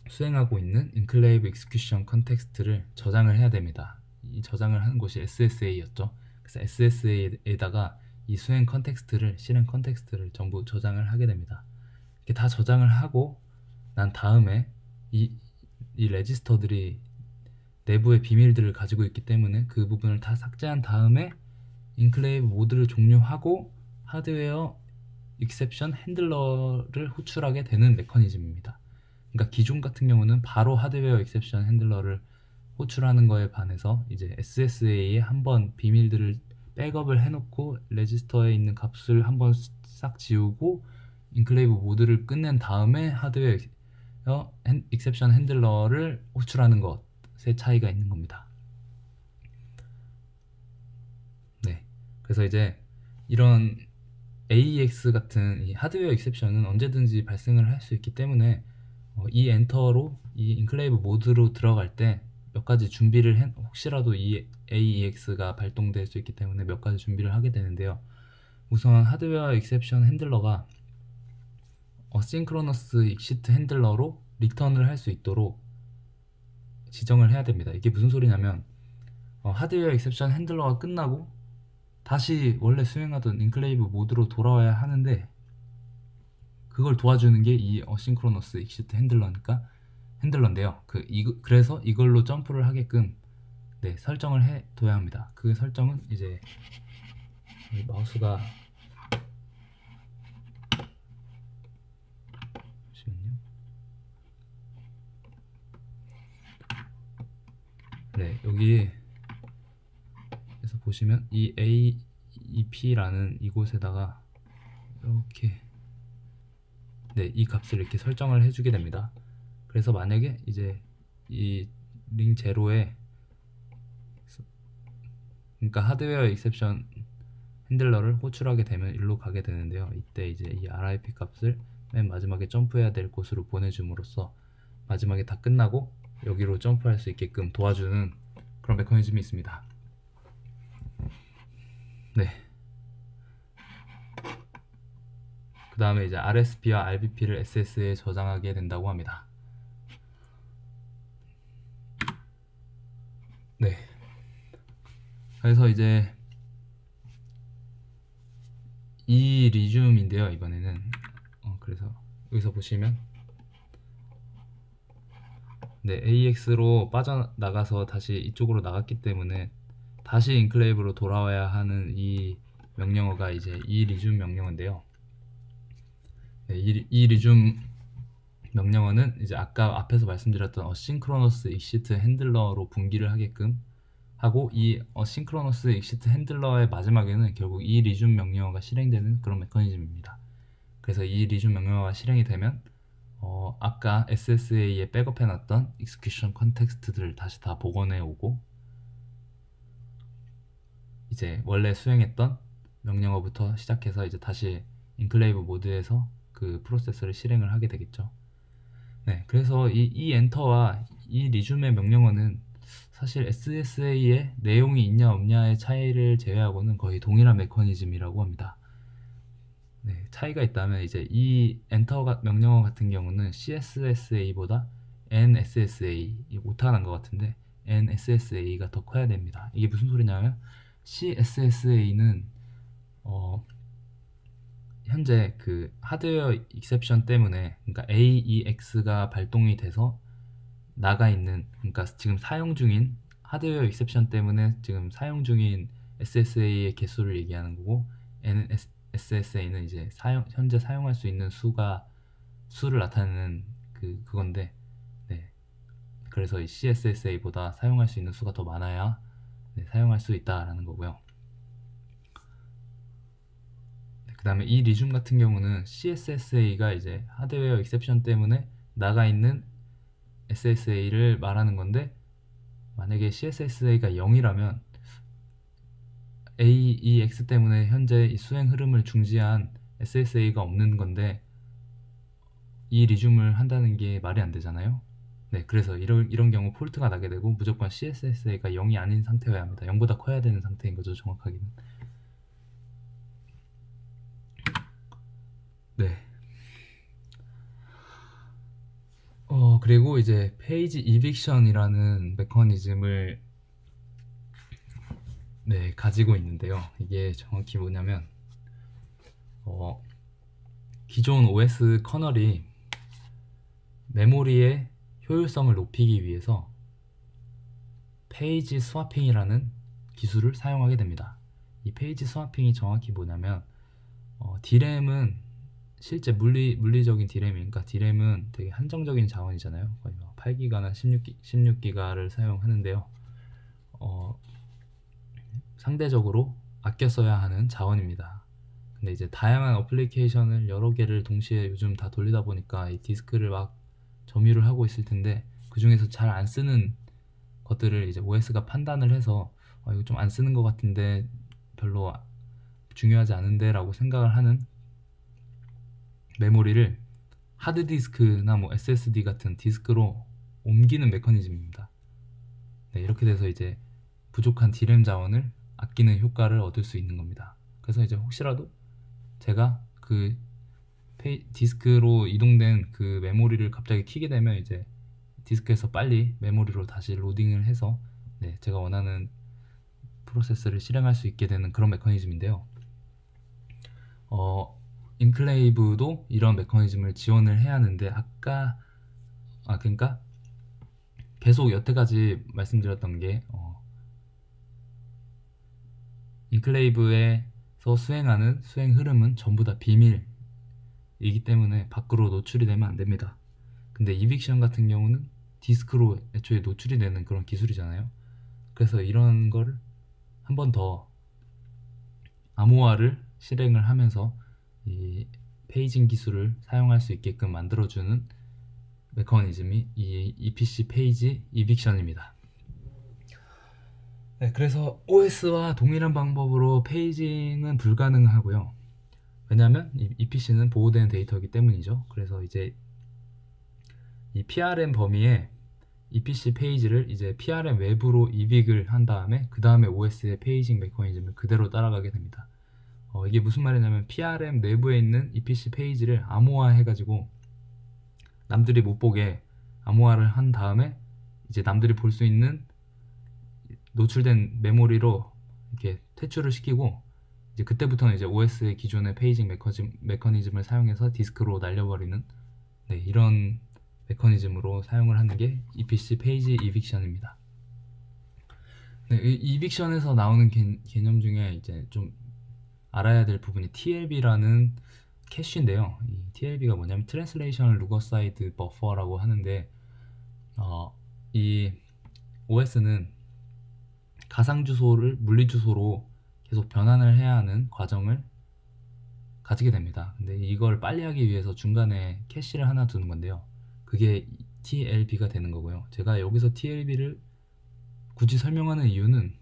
수행하고 있는 인클레이브 익스큐션 컨텍스트를 저장을 해야 됩니다. 이 저장을 하는 곳이 SSA였죠. 그래서 SSA에다가 이 수행 컨텍스트를, 실행 컨텍스트를 전부 저장을 하게 됩니다. 이렇게 다 저장을 하고 난 다음에 이 레지스터들이 내부의 비밀들을 가지고 있기 때문에 그 부분을 다 삭제한 다음에 인클레이브 모드를 종료하고 하드웨어 익셉션 핸들러를 호출하게 되는 메커니즘입니다. 그러니까 기존 같은 경우는 바로 하드웨어 익셉션 핸들러를 호출하는 거에 반해서 이제 SSA에 한번 비밀들을 백업을 해놓고 레지스터에 있는 값을 한번 싹 지우고 인클레이브 모드를 끝낸 다음에 하드웨어 익셉션 핸들러를 호출하는 것의 차이가 있는 겁니다. 네, 그래서 이제 이런 AEX 같은 이 하드웨어 익셉션은 언제든지 발생을 할 수 있기 때문에 이 엔터로 이 인클레이브 모드로 들어갈 때 몇 가지 준비를 혹시라도 이 AEX가 발동될 수 있기 때문에 몇 가지 준비를 하게 되는데요. 우선 하드웨어 익셉션 핸들러가 어싱크로너스 익시트 핸들러로 리턴을 할 수 있도록 지정을 해야 됩니다. 이게 무슨 소리냐면 하드웨어 익셉션 핸들러가 끝나고 다시 원래 수행하던 인클레이브 모드로 돌아와야 하는데, 그걸 도와주는 게 이 어싱크로너스 익시트 핸들러인데요. 그래서 이걸로 점프를 하게끔 설정을 해둬야 합니다. 그 설정은 이제 마우스가 잠시만요. 네, 여기에서 보시면 이 AEP라는 이곳에다가 이렇게 이 값을 이렇게 설정을 해주게 됩니다. 그래서 만약에 이제 이 링 제로에, 그러니까 하드웨어 익셉션 핸들러를 호출하게 되면 일로 가게 되는데요. 이때 이제 이 RIP 값을 맨 마지막에 점프해야 될 곳으로 보내줌으로써 마지막에 다 끝나고 여기로 점프할 수 있게끔 도와주는 그런 메커니즘이 있습니다. 네. 그 다음에 이제 RSP와 RBP를 SS에 저장하게 된다고 합니다. 네. 그래서 이제 이 리줌인데요, 이번에는 그래서 여기서 보시면 AX로 빠져나가서 다시 이쪽으로 나갔기 때문에 다시 인클레이브로 돌아와야 하는 이 명령어가 이제 이 리줌 명령어인데요. 이 리줌 명령어는 이제 아까 앞에서 말씀드렸던 어싱크로너스 익시트 핸들러로 분기를 하게끔 하고 이 어싱크로너스 익시트 핸들러의 마지막에는 결국 이 리준 명령어가 실행되는 그런 메커니즘입니다. 그래서 이 리준 명령어가 실행이 되면 아까 SSA에 백업해놨던 execution 컨텍스트들을 다시 다 복원해 오고 이제 원래 수행했던 명령어부터 시작해서 이제 다시 인클레이브 모드에서 그 프로세스를 실행을 하게 되겠죠. 네, 그래서 이 엔터와 이 리줌의 명령어는 사실 SSA에 내용이 있냐 없냐의 차이를 제외하고는 거의 동일한 메커니즘이라고 합니다. 네, 차이가 있다면 이제 이 엔터 명령어 같은 경우는 CSSA보다 NSSA 못하는 것 같은데 NSSA가 더 커야 됩니다. 이게 무슨 소리냐면 CSSA는 현재 그 하드웨어 익셉션 때문에 그러니까 AEX가 발동이 돼서 나가 있는 그러니까 지금 사용 중인 하드웨어 익셉션 때문에 지금 사용 중인 SSA의 개수를 얘기하는 거고 NSSA는 이제 현재 사용할 수 있는 수를 나타내는 그건데 네. 그래서 이 CSSA보다 사용할 수 있는 수가 더 많아야 네, 사용할 수 있다라는 거고요. 그 다음에 이 리줌 같은 경우는 CSSA가 이제 하드웨어 익셉션 때문에 나가 있는 SSA를 말하는 건데 만약에 CSSA가 0이라면 AEX 때문에 현재 이 수행 흐름을 중지한 SSA가 없는 건데 이 리줌을 한다는 게 말이 안 되잖아요. 네, 그래서 이런 경우 폴트가 나게 되고 무조건 CSSA가 0이 아닌 상태여야 합니다. 0보다 커야 되는 상태인 거죠, 정확하게는. 네. 그리고 이제 페이지 이빅션이라는 메커니즘을 네, 가지고 있는데요. 이게 정확히 뭐냐면 기존 OS 커널이 메모리의 효율성을 높이기 위해서 페이지 스와핑이라는 기술을 사용하게 됩니다. 이 페이지 스와핑이 정확히 뭐냐면 D램은 실제 물리적인 D램이니까 D램은 되게 한정적인 자원이잖아요. 거의 8기가나 16기가를 사용하는데요. 상대적으로 아껴 써야 하는 자원입니다. 근데 이제 다양한 어플리케이션을 여러 개를 동시에 요즘 다 돌리다 보니까 이 디스크를 막 점유를 하고 있을 텐데 그 중에서 잘 안 쓰는 것들을 이제 OS가 판단을 해서 이거 좀 안 쓰는 것 같은데 별로 중요하지 않은데 라고 생각을 하는 메모리를 하드디스크나 뭐 SSD 같은 디스크로 옮기는 메커니즘입니다. 네, 이렇게 돼서 이제 부족한 D램 자원을 아끼는 효과를 얻을 수 있는 겁니다. 그래서 이제 혹시라도 제가 그 디스크로 이동된 그 메모리를 갑자기 키게 되면 이제 디스크에서 빨리 메모리로 다시 로딩을 해서 네, 제가 원하는 프로세스를 실행할 수 있게 되는 그런 메커니즘인데요. 인클레이브도 이런 메커니즘을 지원을 해야 하는데 그러니까 계속 여태까지 말씀드렸던 게 인클레이브에서 수행하는 수행 흐름은 전부 다 비밀이기 때문에 밖으로 노출이 되면 안 됩니다. 근데 이빅션 같은 경우는 디스크로 애초에 노출이 되는 그런 기술이잖아요. 그래서 이런 거를 한 번 더 암호화를 실행을 하면서 이 페이징 기술을 사용할 수 있게끔 만들어주는 메커니즘이 이 EPC 페이지 이빅션입니다. 네, 그래서 OS와 동일한 방법으로 페이징은 불가능하고요. 왜냐하면 이 EPC는 보호되는 데이터이기 때문이죠. 그래서 이제 이 PRM 범위에 EPC 페이지를 이제 PRM 외부로 이빅을 한 다음에 그 다음에 OS의 페이징 메커니즘을 그대로 따라가게 됩니다. 이게 무슨 말이냐면 PRM 내부에 있는 EPC 페이지를 암호화 해가지고 남들이 못 보게 암호화를 한 다음에 이제 남들이 볼 수 있는 노출된 메모리로 이렇게 퇴출을 시키고 이제 그때부터는 이제 OS의 기존의 페이징 메커니즘을 사용해서 디스크로 날려버리는 네, 이런 메커니즘으로 사용을 하는 게 EPC 페이지 이빅션입니다. 네, 이빅션에서 나오는 개념 중에 이제 좀 알아야 될 부분이 TLB라는 캐시인데요. 이 TLB가 뭐냐면 Translation Lookside Buffer라고 하는데 이 OS는 가상 주소를 물리 주소로 계속 변환을 해야 하는 과정을 가지게 됩니다. 근데 이걸 빨리 하기 위해서 중간에 캐시를 하나 두는 건데요. 그게 TLB가 되는 거고요. 제가 여기서 TLB를 굳이 설명하는 이유는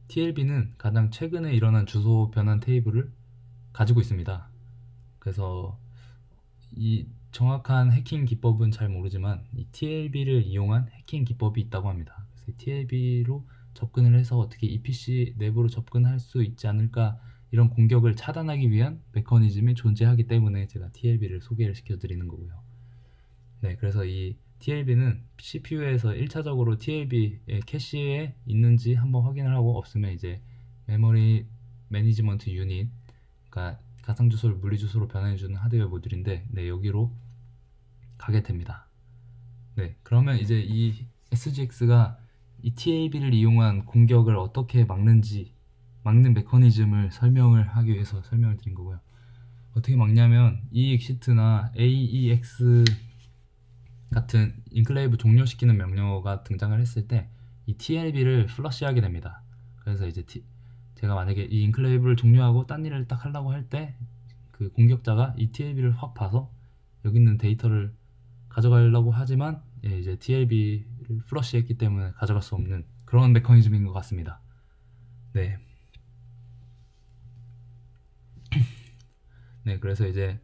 TLB는 가장 최근에 일어난 주소 변환 테이블을 가지고 있습니다. 그래서 이 정확한 해킹 기법은 잘 모르지만 이 TLB를 이용한 해킹 기법이 있다고 합니다. 그래서 TLB로 접근을 해서 어떻게 EPC 내부로 접근할 수 있지 않을까, 이런 공격을 차단하기 위한 메커니즘이 존재하기 때문에 제가 TLB를 소개를 시켜드리는 거고요. 네, 그래서 이 TLB는 CPU에서 1차적으로 TLB의 캐시에 있는지 한번 확인을 하고, 없으면 이제 메모리 매니지먼트 유닛, 그러니까 가상 주소를 물리 주소로 변환해주는 하드웨어 모듈인데, 네, 여기로 가게 됩니다. 네, 그러면 이제 이 SGX가 이 TLB를 이용한 공격을 어떻게 막는지, 막는 메커니즘을 설명을 하기 위해서 설명을 드린 거고요. 어떻게 막냐면 EEXIT나 AEX 같은 인클레이브 종료시키는 명령어가 등장을 했을 때 이 TLB를 플러시하게 됩니다. 그래서 이제 제가 만약에 이 인클레이브를 종료하고 딴 일을 딱 하려고 할 때 그 공격자가 이 TLB를 확 봐서 여기 있는 데이터를 가져가려고 하지만, 이제 TLB를 플러시했기 때문에 가져갈 수 없는 그런 메커니즘인 것 같습니다. 네. 네, 그래서 이제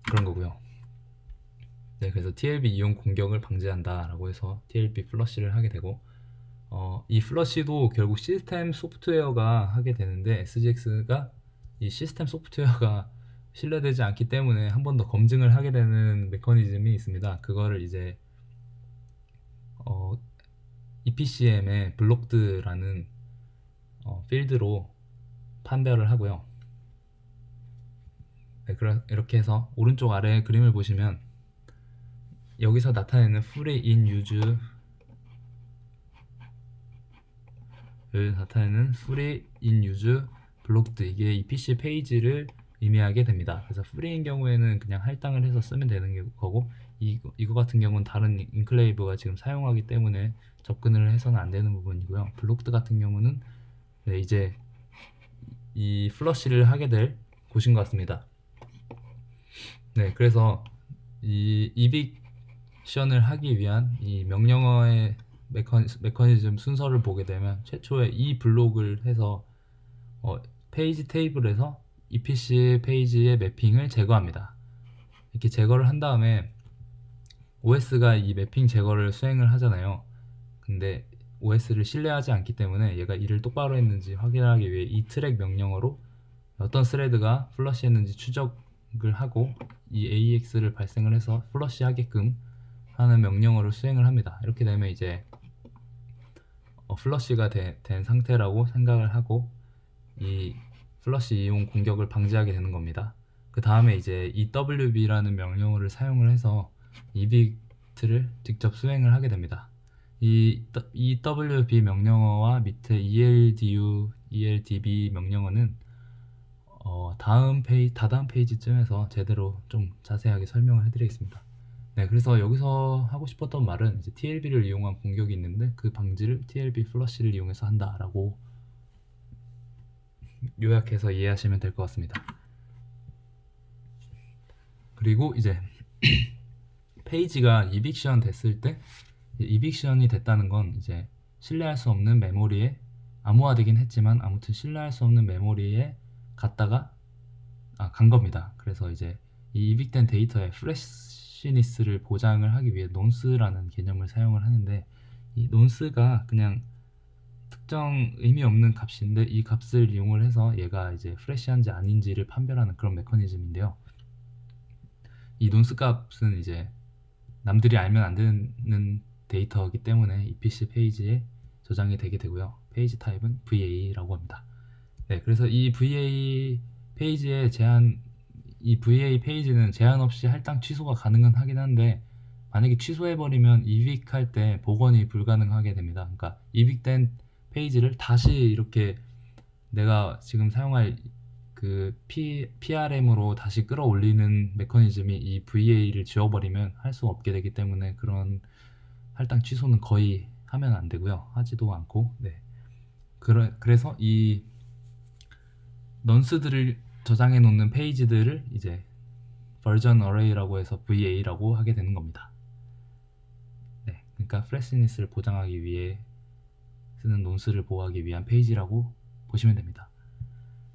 그런 거고요. 네, 그래서 TLB 이용 공격을 방지한다라고 해서 TLB 플러시를 하게 되고, 이 플러시도 결국 시스템 소프트웨어가 하게 되는데, SGX가 이 시스템 소프트웨어가 신뢰되지 않기 때문에 한 번 더 검증을 하게 되는 메커니즘이 있습니다. 그거를 이제 EPCM의 블록드라는 필드로 판별을 하고요. 네, 이렇게 해서 오른쪽 아래 그림을 보시면 여기서 나타내는 free in use를 나타내는 free in use blocked, 이게 EPC 페이지를 의미하게 됩니다. 그래서 free인 경우에는 그냥 할당을 해서 쓰면 되는 거고, 이거 같은 경우는 다른 인클레이브가 지금 사용하기 때문에 접근을 해서는 안 되는 부분이고요. 블록드 같은 경우는 네, 이제 이 플러시를 하게 될 곳인 것 같습니다. 네, 그래서 이 이빅션을 하기 위한 이 명령어의 메커니즘 순서를 보게 되면, 최초에 이 블록을 해서 페이지 테이블에서 EPC 페이지의 매핑을 제거합니다. 이렇게 제거를 한 다음에 OS가 이 매핑 제거를 수행을 하잖아요. 근데 OS를 신뢰하지 않기 때문에 얘가 일을 똑바로 했는지 확인하기 위해 이 트랙 명령어로 어떤 스레드가 플러시 했는지 추적을 하고 이 AEX를 발생을 해서 플러시 하게끔 하는 명령어를 수행을 합니다. 이렇게 되면 이제 플러시가 된 상태라고 생각을 하고 이 플러시 이용 공격을 방지하게 되는 겁니다. 그 다음에 이제 EWB라는 명령어를 사용을 해서 이빅트를 직접 수행을 하게 됩니다. 이 EWB 명령어와 밑에 ELDU, ELDB 명령어는 다다음 페이지쯤에서 제대로 좀 자세하게 설명을 해드리겠습니다. 네, 그래서 여기서 하고 싶었던 말은 이제 TLB를 이용한 공격이 있는데 그 방지를 TLB 플러시를 이용해서 한다라고 요약해서 이해하시면 될 것 같습니다. 그리고 이제 페이지가 이빅션 됐을 때, 이빅션이 됐다는 건 이제 신뢰할 수 없는 메모리에 암호화되긴 했지만 아무튼 신뢰할 수 없는 메모리에 갔다가 간 겁니다. 그래서 이제 이 이빅된 데이터의 프레시니스를 보장을 하기 위해 논스라는 개념을 사용을 하는데, 이 논스가 그냥 특정 의미 없는 값인데 이 값을 이용을 해서 얘가 이제 프레시한지 아닌지를 판별하는 그런 메커니즘인데요. 이 논스 값은 이제 남들이 알면 안 되는 데이터이기 때문에 EPC 페이지에 저장이 되게 되고요. 페이지 타입은 VA라고 합니다. 네, 그래서 이 VA 페이지에 이 VA 페이지는 제한 없이 할당 취소가 가능은 하긴 한데, 만약에 취소해버리면 이빅할 때 복원이 불가능하게 됩니다. 그러니까 이빅된 페이지를 다시 이렇게 내가 지금 사용할 그 PRM으로 다시 끌어올리는 메커니즘이 이 VA를 지워버리면 할 수 없게 되기 때문에 그런 할당 취소는 거의 하면 안 되고요. 하지도 않고. 네. 그래서 이 넌스들을 저장해 놓는 페이지들을 이제 버전 어레이라고 해서 VA라고 하게 되는 겁니다. 네. 그러니까 프레시니스를 보장하기 위해 쓰는 논스를 보호하기 위한 페이지라고 보시면 됩니다.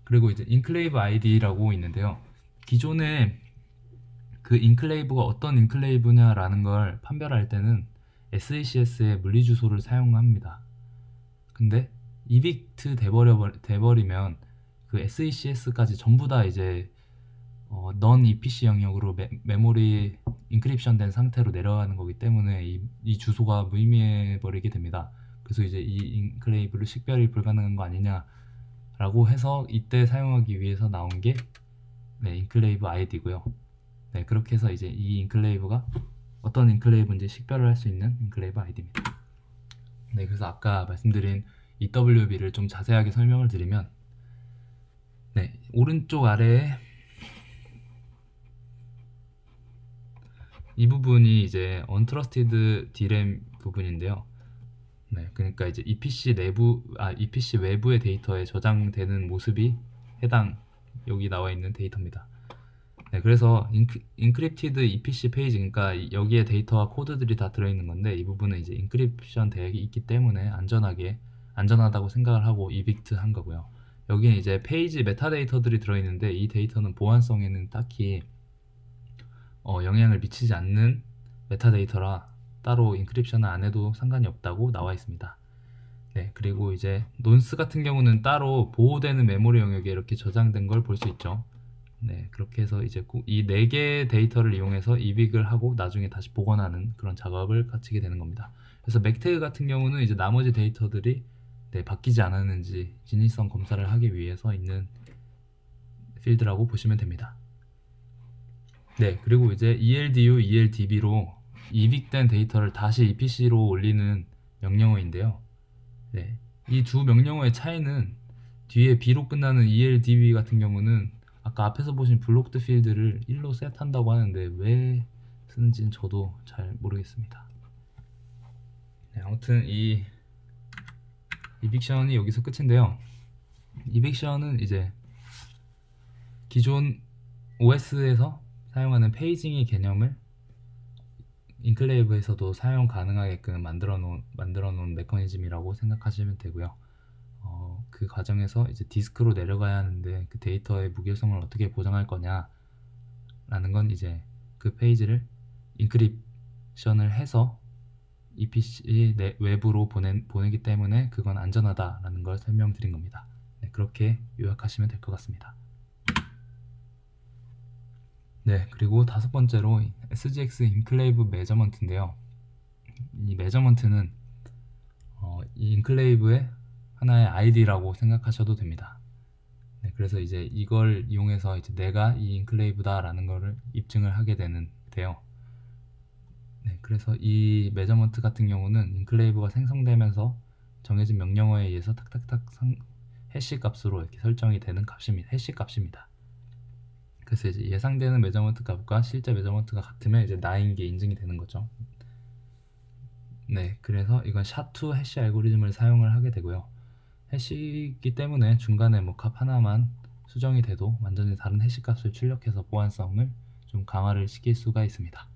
그리고 이제 인클레이브 아이디라고 있는데요. 기존에 그 인클레이브가 어떤 인클레이브냐라는 걸 판별할 때는 SECS의 물리 주소를 사용합니다. 근데 이빅트 돼버리면 그 SECS까지 전부 다 이제 non EPC 영역으로 메모리 인크립션 된 상태로 내려가는 거기 때문에 이 주소가 무의미해 버리게 됩니다. 그래서 이제 이 인클레이브를 식별이 불가능한 거 아니냐라고 해서 이때 사용하기 위해서 나온 게 인클레이브 아이디고요. 네, 그렇게 해서 이제 이 인클레이브가 어떤 인클레이브인지 식별을 할 수 있는 인클레이브 아이디입니다. 네, 그래서 아까 말씀드린 EWB를 좀 자세하게 설명을 드리면, 네, 오른쪽 아래에 이 부분이 이제 Untrusted DRAM 부분인데요. 네, 그러니까 이제 EPC 외부의 데이터에 저장되는 모습이 해당 여기 나와 있는 데이터입니다. 네, 그래서 인크립티드 EPC 페이지, 그러니까 여기에 데이터와 코드들이 다 들어있는 건데 이 부분은 이제 인크립션 되어 있기 때문에 안전하다고 생각을 하고 이빅트 한 거고요. 여기에 이제 페이지 메타데이터들이 들어있는데 이 데이터는 보안성에는 딱히 영향을 미치지 않는 메타데이터라 따로 인크립션을 안 해도 상관이 없다고 나와 있습니다. 네, 그리고 이제 논스 같은 경우는 따로 보호되는 메모리 영역에 이렇게 저장된 걸 볼 수 있죠. 네, 그렇게 해서 이제 이 4개의 데이터를 이용해서 이빅을 하고 나중에 다시 복원하는 그런 작업을 거치게 되는 겁니다. 그래서 맥태그 같은 경우는 이제 나머지 데이터들이 바뀌지 않았는지 진위성 검사를 하기 위해서 있는 필드라고 보시면 됩니다. 네, 그리고 이제 ELDU, ELDB로 이빅된 데이터를 다시 EPC로 올리는 명령어인데요. 네, 이 두 명령어의 차이는 뒤에 B로 끝나는 ELDB 같은 경우는 아까 앞에서 보신 블록드 필드를 1로 셋한다고 하는데 왜 쓰는지는 저도 잘 모르겠습니다. 네, 아무튼 이 이빅션이 여기서 끝인데요. 이빅션은 이제 기존 OS에서 사용하는 페이징의 개념을 인클레이브에서도 사용 가능하게끔 만들어 놓은 메커니즘이라고 생각하시면 되고요. 그 과정에서 이제 디스크로 내려가야 하는데 그 데이터의 무결성을 어떻게 보장할 거냐 라는 건 이제 그 페이지를 인크립션을 해서 EPC 외부로 보내기 때문에 그건 안전하다라는 걸 설명드린 겁니다. 네, 그렇게 요약하시면 될 것 같습니다. 네, 그리고 5번째로 SGX 인클레이브 메저먼트인데요. 이 메저먼트는 이 인클레이브의 하나의 아이디라고 생각하셔도 됩니다. 네, 그래서 이제 이걸 이용해서 이제 내가 이 인클레이브다라는 거를 입증을 하게 되는데요. 네, 그래서 이 메저먼트 같은 경우는 인클레이브가 생성되면서 정해진 명령어에 의해서 탁탁탁 해시 값으로 이렇게 설정이 되는 값입니다. 해시 값입니다. 그래서 이제 예상되는 메저먼트 값과 실제 메저먼트가 같으면 이제 나인 게 인증이 되는 거죠. 네, 그래서 이건 샤2 해시 알고리즘을 사용을 하게 되고요. 해시이기 때문에 중간에 뭐 값 하나만 수정이 돼도 완전히 다른 해시 값을 출력해서 보안성을 좀 강화를 시킬 수가 있습니다.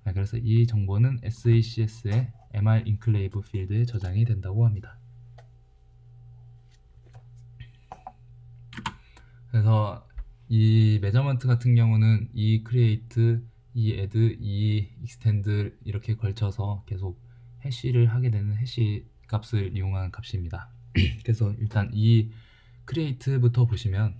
네, 그래서 이 정보는 SECS의 MR 인클레이브 필드에 저장이 된다고 합니다. 그래서 이 메저먼트 같은 경우는 이 크리에이트, 이 애드, 이 익스텐드 이렇게 걸쳐서 계속 해시를 하게 되는 해시 값을 이용한 값입니다. 그래서 일단 이 크리에이트부터 보시면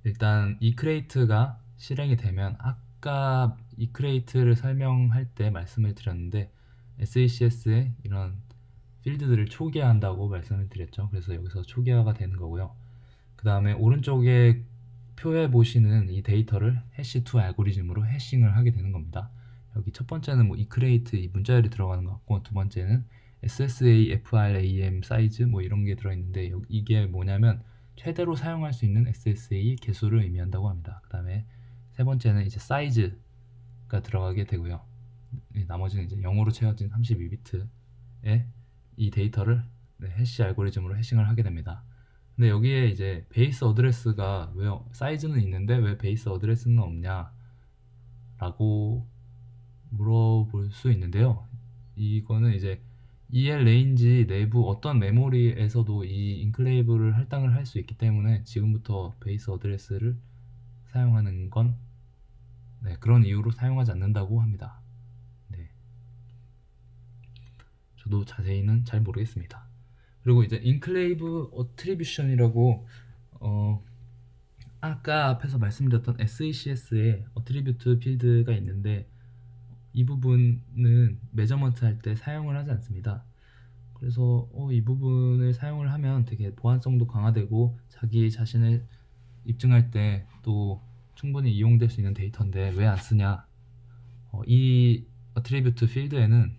일단 이 크리에이트가 실행이 되면 아까 이 크리에이트를 설명할 때 말씀을 드렸는데 SECS에 이런 필드들을 초기화한다고 말씀을 드렸죠. 그래서 여기서 초기화가 되는 거고요. 그 다음에 오른쪽에 표에 보시는 이 데이터를 해시2 알고리즘으로 해싱을 하게 되는 겁니다. 여기 첫 번째는 뭐 eCreate 이 문자열이 들어가는 것 같고, 두 번째는 SSA, FRAM 사이즈 뭐 이런 게 들어있는데 이게 뭐냐면 최대로 사용할 수 있는 SSA 개수를 의미한다고 합니다. 그 다음에 세 번째는 이제 사이즈, 들어가게 되고요. 나머지는 이제 0으로 채워진 32비트의 이 데이터를 해시 알고리즘으로 해싱을 하게 됩니다. 근데 여기에 이제 베이스 어드레스가 왜 사이즈는 있는데 왜 베이스 어드레스는 없냐라고 물어볼 수 있는데요. 이거는 이제 EL 레인지 내부 어떤 메모리에서도 이 인클레이브를 할당을 할 수 있기 때문에 지금부터 베이스 어드레스를 사용하는 건 그런 이유로 사용하지 않는다고 합니다. 네. 저도 자세히는 잘 모르겠습니다. 그리고 이제 인클레이브 어트리뷰션이라고 아까 앞에서 말씀드렸던 SECS에 어트리뷰트 필드가 있는데 이 부분은 메저먼트 할 때 사용을 하지 않습니다. 그래서 이 부분을 사용을 하면 되게 보안성도 강화되고 자기 자신을 입증할 때 또 충분히 이용될 수 있는 데이터인데 왜 안 쓰냐? 이 어트리뷰트 필드에는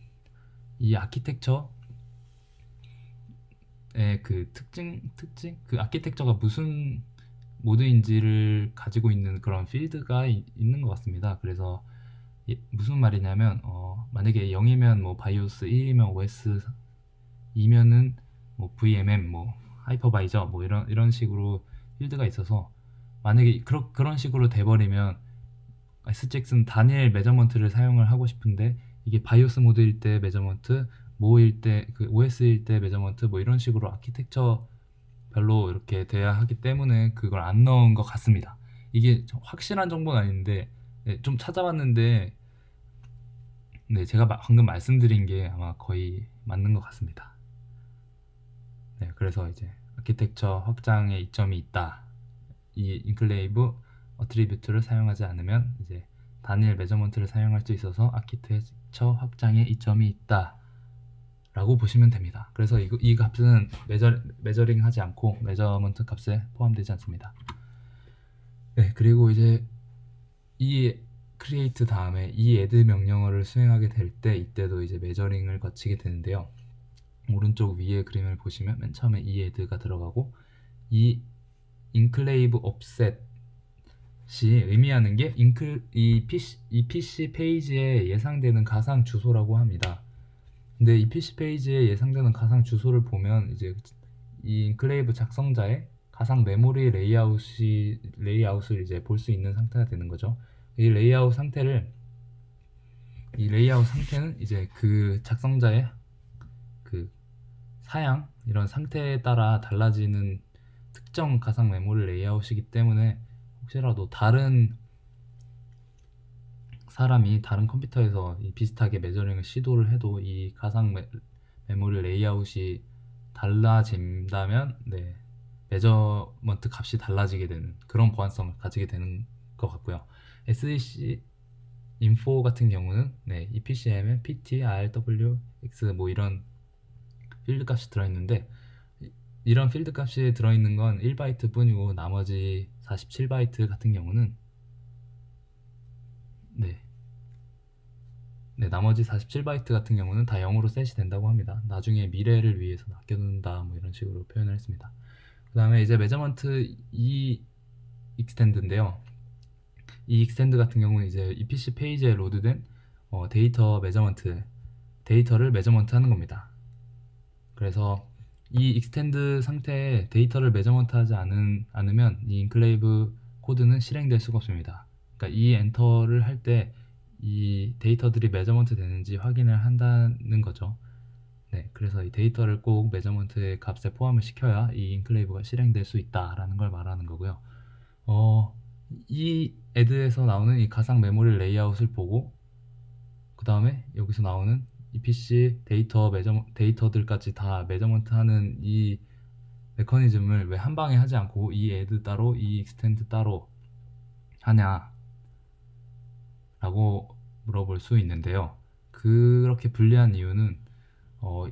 이 아키텍처의 그 특징 그 아키텍처가 무슨 모드인지를 가지고 있는 그런 필드가 있는 것 같습니다. 그래서 무슨 말이냐면 만약에 0이면 뭐 바이오스, 1이면 OS, 2면은 뭐 VMM, 뭐 하이퍼바이저 뭐 이런 식으로 필드가 있어서 만약에 그런 식으로 돼버리면 SGX는 단일 메저먼트를 사용을 하고 싶은데 이게 바이오스 모드일 때 메저먼트, 뭐일 때 그 OS일 때 메저먼트 뭐 이런 식으로 아키텍처 별로 이렇게 돼야 하기 때문에 그걸 안 넣은 것 같습니다. 이게 확실한 정보는 아닌데 좀 찾아봤는데 제가 방금 말씀드린 게 아마 거의 맞는 것 같습니다. 그래서 이제 아키텍처 확장에 이점이 있다. 이 인클레이브 어트리뷰트를 사용하지 않으면 이제 단일 메저먼트를 사용할 수 있어서 아키텍처 확장에 이점이 있다. 라고 보시면 됩니다. 그래서 이 값은 메저링 하지 않고 메저먼트 값에 포함되지 않습니다. 그리고 이제 이 create 다음에 이 add 명령어를 수행하게 될 때 이때도 이제 메저링을 거치게 되는데요. 오른쪽 위에 그림을 보시면 맨 처음에 이 add가 들어가고 이 enclave offset이 의미하는 게 이 PC 페이지에 예상되는 가상 주소라고 합니다. 근데 이 PC 페이지에 예상되는 가상 주소를 보면 이제 이 인클레이브 작성자의 가상 메모리 레이아웃을 이제 볼 수 있는 상태가 되는 거죠. 이 레이아웃 상태는 이제 그 작성자의 그 사양 이런 상태에 따라 달라지는 특정 가상 메모리 레이아웃이기 때문에 혹시라도 다른 사람이 다른 컴퓨터에서 비슷하게 메저링을 시도를 해도 이 가상 메모리 레이아웃이 달라진다면 메저먼트 값이 달라지게 되는 그런 보안성을 가지게 되는 것 같고요. SEC 인포 같은 경우는 EPCM에 PT, RW, X 뭐 이런 필드 값이 들어있는데 이런 필드 값이 들어있는 건 1바이트 뿐이고 나머지 47바이트 같은 경우는 나머지 47바이트 같은 경우는 다 0으로 셋이 된다고 합니다. 나중에 미래를 위해서 아껴둔다 뭐 이런 식으로 표현을 했습니다. 그 다음에 이제 메저먼트 이 익스텐드인데요. 이 익스텐드 같은 경우는 이제 EPC 페이지에 로드된 데이터를 메저먼트 하는 겁니다. 그래서 이 익스텐드 상태에 데이터를 메저먼트 하지 않으면 이 인클레이브 코드는 실행될 수가 없습니다. 그러니까 이 엔터를 할 때 이 데이터들이 메저먼트 되는지 확인을 한다는 거죠. 그래서 이 데이터를 꼭 메저먼트의 값에 포함을 시켜야 이 인클레이브가 실행될 수 있다라는 걸 말하는 거고요. 이 add에서 나오는 이 가상 메모리 레이아웃을 보고 그 다음에 여기서 나오는 EPC 데이터들까지 다 메저먼트 하는 이 메커니즘을 왜 한 방에 하지 않고 이 add 따로 이 extend 따로 하냐 라고 물어볼 수 있는데요. 그렇게 분리한 이유는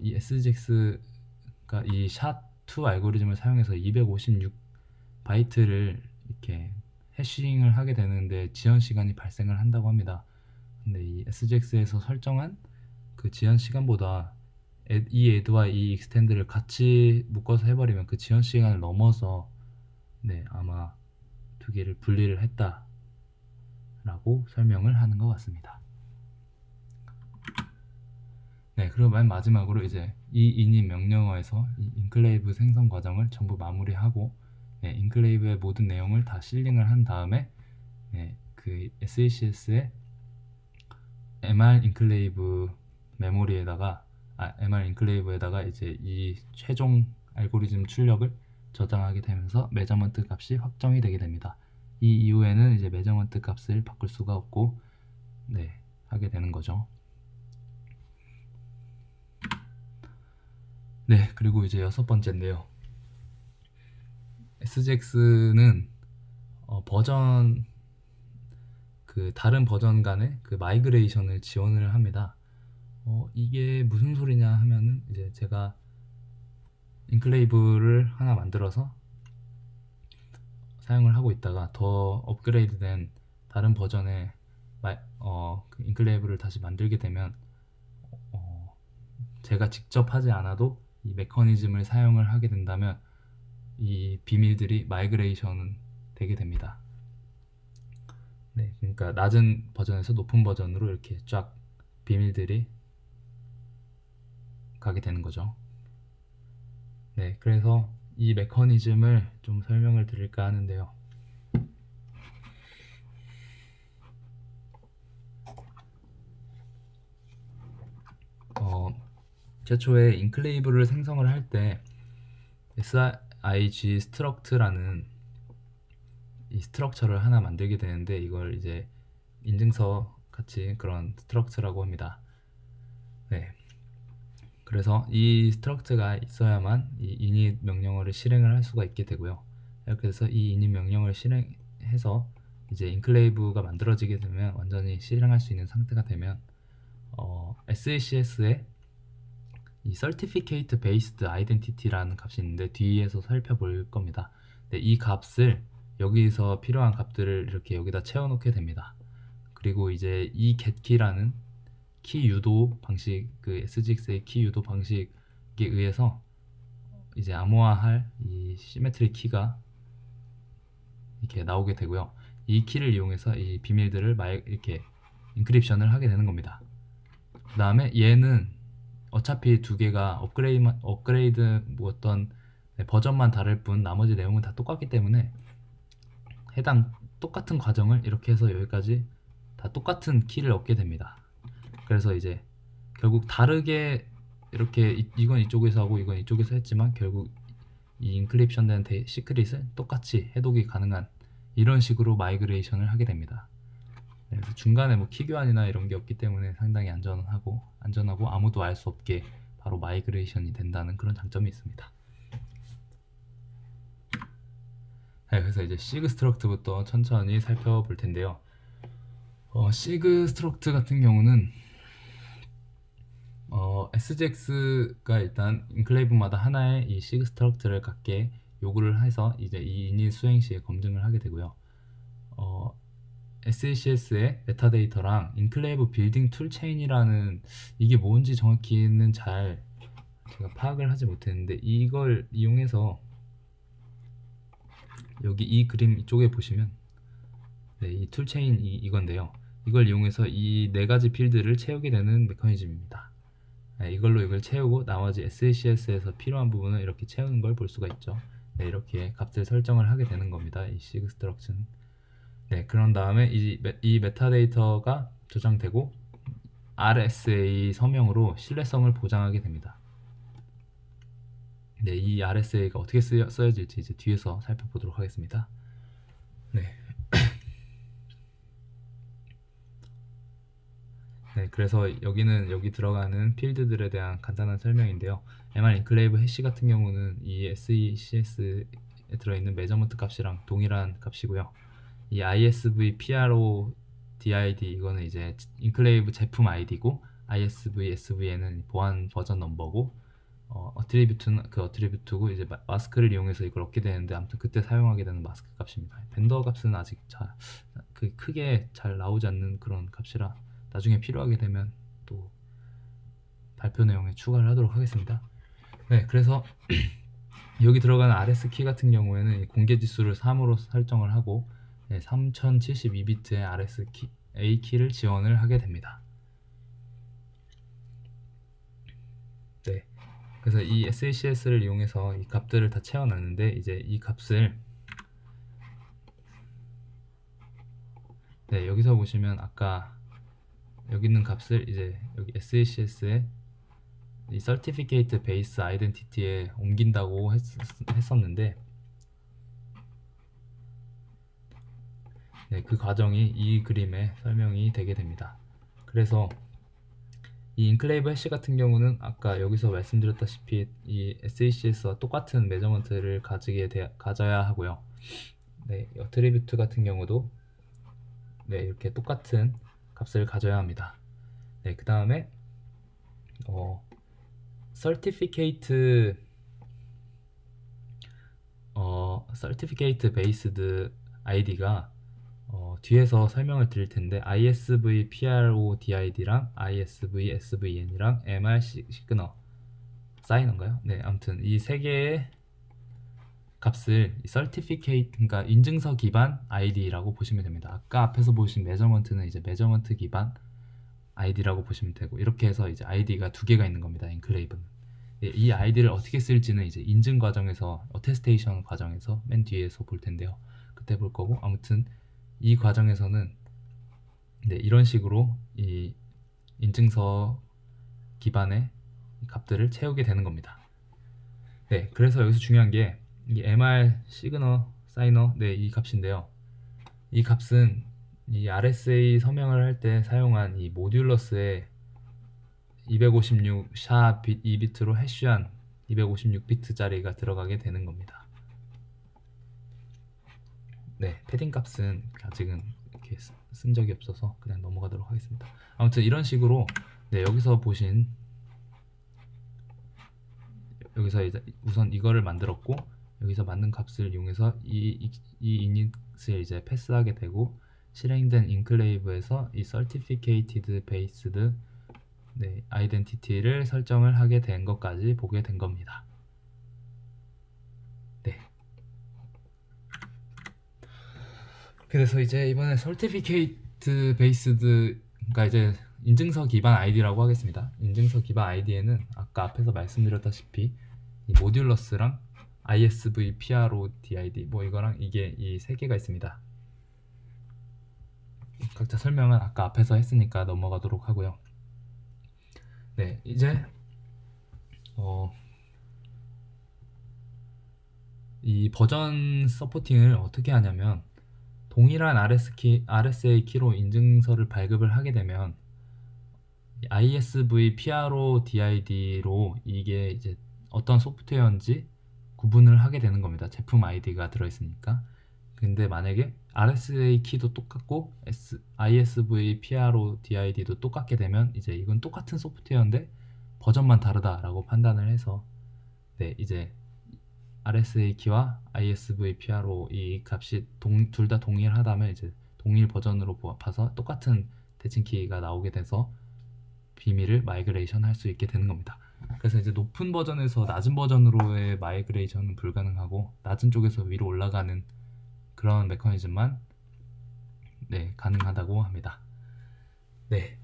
이 SGX가 이 SHA-2 알고리즘을 사용해서 256바이트를 이렇게 해싱을 하게 되는데 지연 시간이 발생을 한다고 합니다. 근데 이 SGX에서 설정한 그 지연 시간보다 이 add와 이 extend를 같이 묶어서 해버리면 그 지연 시간을 넘어서 아마 두 개를 분리를 했다 라고 설명을 하는 것 같습니다. 네, 그리고 맨 마지막으로 이제 이 init 명령어에서 이 인클레이브 생성 과정을 전부 마무리하고, 네, 인클레이브의 모든 내용을 다 실링을 한 다음에, 네, 그 SECS의 MR 인클레이브 메모리에다가 MR 인클레이브에다가 이제 이 최종 알고리즘 출력을 저장하게 되면서 메저먼트 값이 확정이 되게 됩니다. 이 이후에는 이제 메저먼트 값을 바꿀 수가 없고, 네, 하게 되는 거죠. 네, 그리고 이제 6번째인데요. SGX는 버전 그 다른 버전 간의 그 마이그레이션을 지원을 합니다. 이게 무슨 소리냐 하면은 이제 제가 인클레이브를 하나 만들어서 사용을 하고 있다가 더 업그레이드된 다른 버전의 그 인클레이브를 다시 만들게 되면 제가 직접 하지 않아도 이 메커니즘을 사용을 하게 된다면 이 비밀들이 마이그레이션 되게 됩니다. 네, 그러니까 낮은 버전에서 높은 버전으로 이렇게 쫙 비밀들이 가게 되는 거죠. 네, 그래서 이 메커니즘을 좀 설명을 드릴까 하는데요. 최초에 인클레이브를 생성을 할 때 SIG struct라는 이 스트럭처를 하나 만들게 되는데, 이걸 이제 인증서 같이 그런 스트럭처라고 합니다. 네, 그래서 이 스트럭처가 있어야만 이 init 명령어를 실행을 할 수가 있게 되고요. 이렇게 해서 이 init 명령어를 실행해서 이제 인클레이브가 만들어지게 되면, 완전히 실행할 수 있는 상태가 되면 SACS에 이 Certificate Based Identity라는 값이 있는데 뒤에서 살펴볼 겁니다. 네, 이 값을 여기서 필요한 값들을 이렇게 여기다 채워놓게 됩니다. 그리고 이제 이 getKey라는 키 유도 방식, 그 SGX의 키 유도 방식에 의해서 이제 암호화할 이 시메트리 키가 이렇게 나오게 되고요. 이 키를 이용해서 이 비밀들을 이렇게 인크립션을 하게 되는 겁니다. 그 다음에 얘는 어차피 두 개가 업그레이드 뭐 어떤 버전만 다를 뿐 나머지 내용은 다 똑같기 때문에 해당 똑같은 과정을 이렇게 해서 여기까지 다 똑같은 키를 얻게 됩니다. 그래서 이제 결국 다르게 이렇게 이건 이쪽에서 하고 이건 이쪽에서 했지만 결국 이 인크립션 된 시크릿은 똑같이 해독이 가능한 이런 식으로 마이그레이션을 하게 됩니다. 그래서 중간에 뭐 키 교환이나 이런 게 없기 때문에 상당히 안전하고 아무도 알 수 없게 바로 마이그레이션이 된다는 그런 장점이 있습니다. 네, 그래서 이제 시그 스트럭트부터 천천히 살펴볼 텐데요. 시그 스트럭트 같은 경우는 SGX가 일단 인클레이브마다 하나의 이 시그 스트럭트를 갖게 요구를 해서 이제 이 init 수행 시에 검증을 하게 되고요. SACS의 메타데이터랑 인클레이브 빌딩 툴체인이라는 이게 뭔지 정확히는 잘 제가 파악을 하지 못했는데, 이걸 이용해서 여기 이 그림 이쪽에 보시면 네, 이 툴체인 이건데요. 이걸 이용해서 이 네 가지 필드를 채우게 되는 메커니즘입니다. 네, 이걸로 이걸 채우고 나머지 SACS에서 필요한 부분을 이렇게 채우는 걸 볼 수가 있죠. 네, 이렇게 값을 설정을 하게 되는 겁니다. 이 시그 스트럭처는. 네, 그런 다음에 이 메타데이터가 저장되고 RSA 서명으로 신뢰성을 보장하게 됩니다. 네, 이 RSA가 어떻게 써질지 이제 뒤에서 살펴보도록 하겠습니다. 네. 네, 그래서 여기는 여기 들어가는 필드들에 대한 간단한 설명인데요. MR 인클레이브 해시 같은 경우는 이 SECS에 들어있는 메저먼트 값이랑 동일한 값이고요. 이 ISV PRO DID 이거는 이제 인클레이브 제품 아이디고, ISV SVN은 보안 버전 넘버고, 어트리뷰트는 그 어트리뷰트고, 이제 마스크를 이용해서 이걸 얻게 되는데, 아무튼 그때 사용하게 되는 마스크 값입니다. 벤더 값은 아직 크게 잘 나오지 않는 그런 값이라 나중에 필요하게 되면 또 발표 내용에 추가를 하도록 하겠습니다. 네, 그래서 여기 들어가는 RS 키 같은 경우에는 공개 지수를 3으로 설정을 하고, 네, 3072비트의 RSA 키를 지원을 하게 됩니다. 네, 그래서 이 SACS를 이용해서 이 값들을 다 채워놨는데, 이제 이 값을 네, 여기서 보시면 아까 여기 있는 값을 이제 여기 SACS에 이 Certificate Base Identity에 옮긴다고 했었는데, 네, 그 과정이 이 그림에 설명이 되게 됩니다. 그래서 이 인클레이브 해시 같은 경우는 아까 여기서 말씀드렸다시피 이 SACS와 똑같은 메저먼트를 가져야 하고요. 네, 어트리뷰트 같은 경우도 네, 이렇게 똑같은 값을 가져야 합니다. 네, 그 다음에 Certificate Based ID가 뒤에서 설명을 드릴 텐데, ISV PRODID랑 ISV SVN이랑 MR 시그너 사이너인가요? 네, 아무튼 이 세 개의 값을 이 certificate, 그러니까 인증서 기반 ID라고 보시면 됩니다. 아까 앞에서 보신 메저먼트는 이제 메저먼트 기반 ID라고 보시면 되고, 이렇게 해서 이제 ID가 두 개가 있는 겁니다. 인클레이브는. 이 ID를 어떻게 쓸지는 이제 인증 과정에서, 어테스테이션 과정에서 맨 뒤에서 볼 텐데요. 그때 볼 거고, 아무튼 이 과정에서는 네, 이런 식으로 이 인증서 기반의 값들을 채우게 되는 겁니다. 네, 그래서 여기서 중요한 게 이 MR 시그너 사이너, 네, 이 값인데요. 이 값은 이 RSA 서명을 할 때 사용한 이 모듈러스의 256 2비트로 해쉬한 256비트짜리가 들어가게 되는 겁니다. 네, 패딩 값은 아직은 이렇게 쓴 적이 없어서 그냥 넘어가도록 하겠습니다. 아무튼 이런 식으로 네, 여기서 보신, 여기서 이제 우선 이거를 만들었고, 여기서 만든 값을 이용해서 이 이닛을 이제 패스하게 되고, 실행된 인클레이브에서 이 certificated based 네, 아이덴티티를 설정을 하게 된 것까지 보게 된 겁니다. 네. 그래서 이제 이번에 certificate based, 그러니까 이제 인증서 기반 아이디라고 하겠습니다. 인증서 기반 아이디에는 아까 앞에서 말씀드렸다시피 이 모듈러스랑 ISV PRODID 뭐 이거랑 이게 이 세 개가 있습니다. 각자 설명은 아까 앞에서 했으니까 넘어가도록 하고요. 네, 이제 이 버전 서포팅을 어떻게 하냐면, 동일한 RSA 키로 인증서를 발급을 하게 되면 ISV PRODID로 이게 이제 어떤 소프트웨어인지 구분을 하게 되는 겁니다. 제품 아이디가 들어있으니까. 근데 만약에 RSA 키도 똑같고 ISV PRODID도 똑같게 되면 이제 이건 똑같은 소프트웨어인데 버전만 다르다라고 판단을 해서 네, 이제 RSA 키와 ISV PRO 이 값이 둘 다 동일하다면 이제 동일 버전으로 봐서 똑같은 대칭 키가 나오게 돼서 비밀을 마이그레이션 할 수 있게 되는 겁니다. 그래서 이제 높은 버전에서 낮은 버전으로의 마이그레이션은 불가능하고, 낮은 쪽에서 위로 올라가는 그런 메커니즘만 네, 가능하다고 합니다. 네,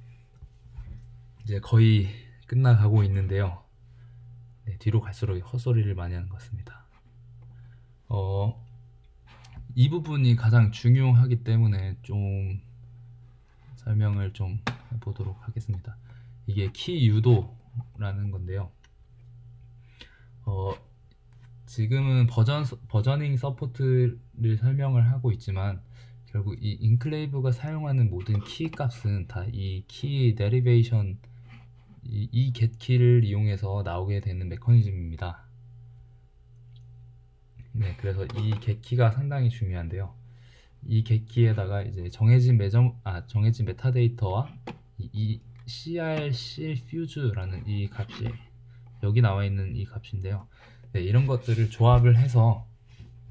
이제 거의 끝나가고 있는데요. 네, 뒤로 갈수록 헛소리를 많이 하는 것 같습니다. 이 부분이 가장 중요하기 때문에 좀 설명을 좀 해보도록 하겠습니다. 이게 키 유도라는 건데요. 지금은 버저닝 서포트를 설명을 하고 있지만, 결국 이 인클레이브가 사용하는 모든 키 값은 다 이 키 데리베이션, 이 get키를 이용해서 나오게 되는 메커니즘입니다. 네, 그래서 이 get키가 상당히 중요한데요. 이 get키에다가 이제 정해진 메타데이터와 이 CRC fuse라는 이 값이 여기 나와 있는 이 값인데요. 네, 이런 것들을 조합을 해서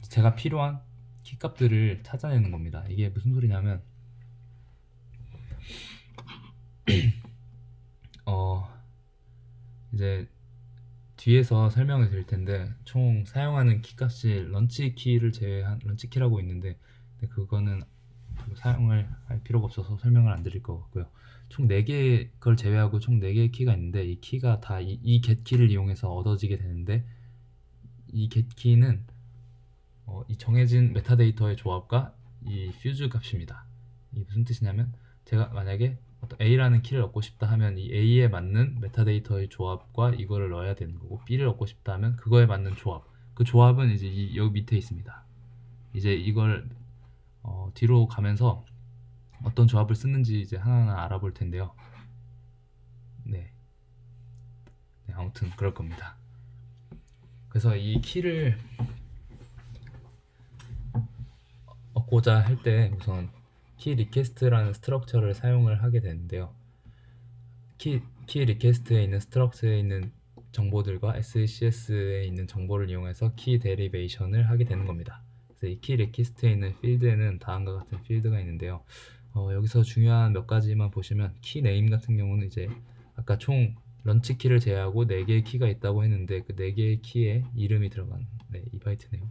제가 필요한 키 값들을 찾아내는 겁니다. 이게 무슨 소리냐면 이제 뒤에서 설명을 드릴 텐데, 총 사용하는 키 값이 런치 키를 제외한 런치 키라고 있는데, 근데 그거는 사용을 할 필요가 없어서 설명을 안 드릴 것 같고요. 총 4개 걸 제외하고 총 4개의 키가 있는데 이 키가 다 이 getKey를 이용해서 얻어지게 되는데 이 getKey는 이 정해진 메타데이터의 조합과 이 퓨즈 값입니다. 이게 무슨 뜻이냐면 제가 만약에 어떤 A라는 키를 얻고 싶다 하면 이 A에 맞는 메타데이터의 조합과 이거를 넣어야 되는 거고 B를 얻고 싶다 하면 그거에 맞는 조합, 그 조합은 이제 여기 밑에 있습니다. 이제 이걸 뒤로 가면서 어떤 조합을 쓰는지 이제 하나하나 알아볼 텐데요. 네, 아무튼 그럴 겁니다. 그래서 이 키를 얻고자 할 때 우선 키 리퀘스트라는 스트럭처를 사용을 하게 되는데요. 키 리퀘스트에 있는 스트럭처에 있는 정보들과 SCS에 있는 정보를 이용해서 키 데리베이션을 하게 되는 겁니다. 그래서 이 키 리퀘스트에 있는 필드에는 다음과 같은 필드가 있는데요. 여기서 중요한 몇 가지만 보시면 키 네임 같은 경우는 이제 아까 총 런치 키를 제외하고 4개의 키가 있다고 했는데 그 4개의 키에 이름이 들어간 이 바이트네요.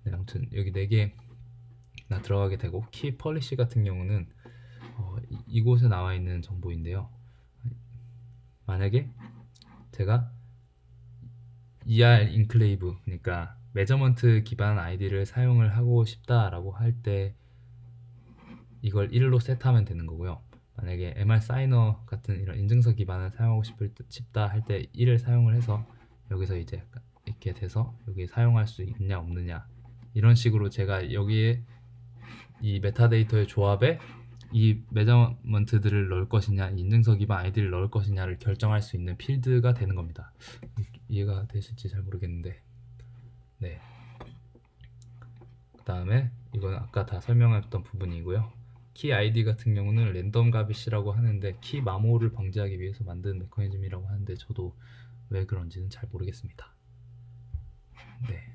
네, 아무튼 여기 4개나 들어가게 되고 키 펄리시 같은 경우는 이곳에 나와 있는 정보인데요. 만약에 제가 ER 인클레이브, 그러니까 메저먼트 기반 아이디를 사용을 하고 싶다라고 할 때 이걸 1로 set하면 되는 거고요. 만약에 MR 사이너 같은 이런 인증서 기반을 사용하고 싶다 할 때 1을 사용을 해서 여기서 이제 이렇게 돼서 여기 사용할 수 있냐 없느냐 이런 식으로 제가 여기에 이 메타데이터의 조합에 이 메저먼트들을 넣을 것이냐, 인증서 기반 아이디를 넣을 것이냐를 결정할 수 있는 필드가 되는 겁니다. 이해가 되실지 잘 모르겠는데, 네. 그 다음에 이건 아까 다 설명했던 부분이고요. 키 아이디 같은 경우는 랜덤 가빗이라고 하는데 키 마모를 방지하기 위해서 만든 메커니즘이라고 하는데 저도 왜 그런지는 잘 모르겠습니다. 네.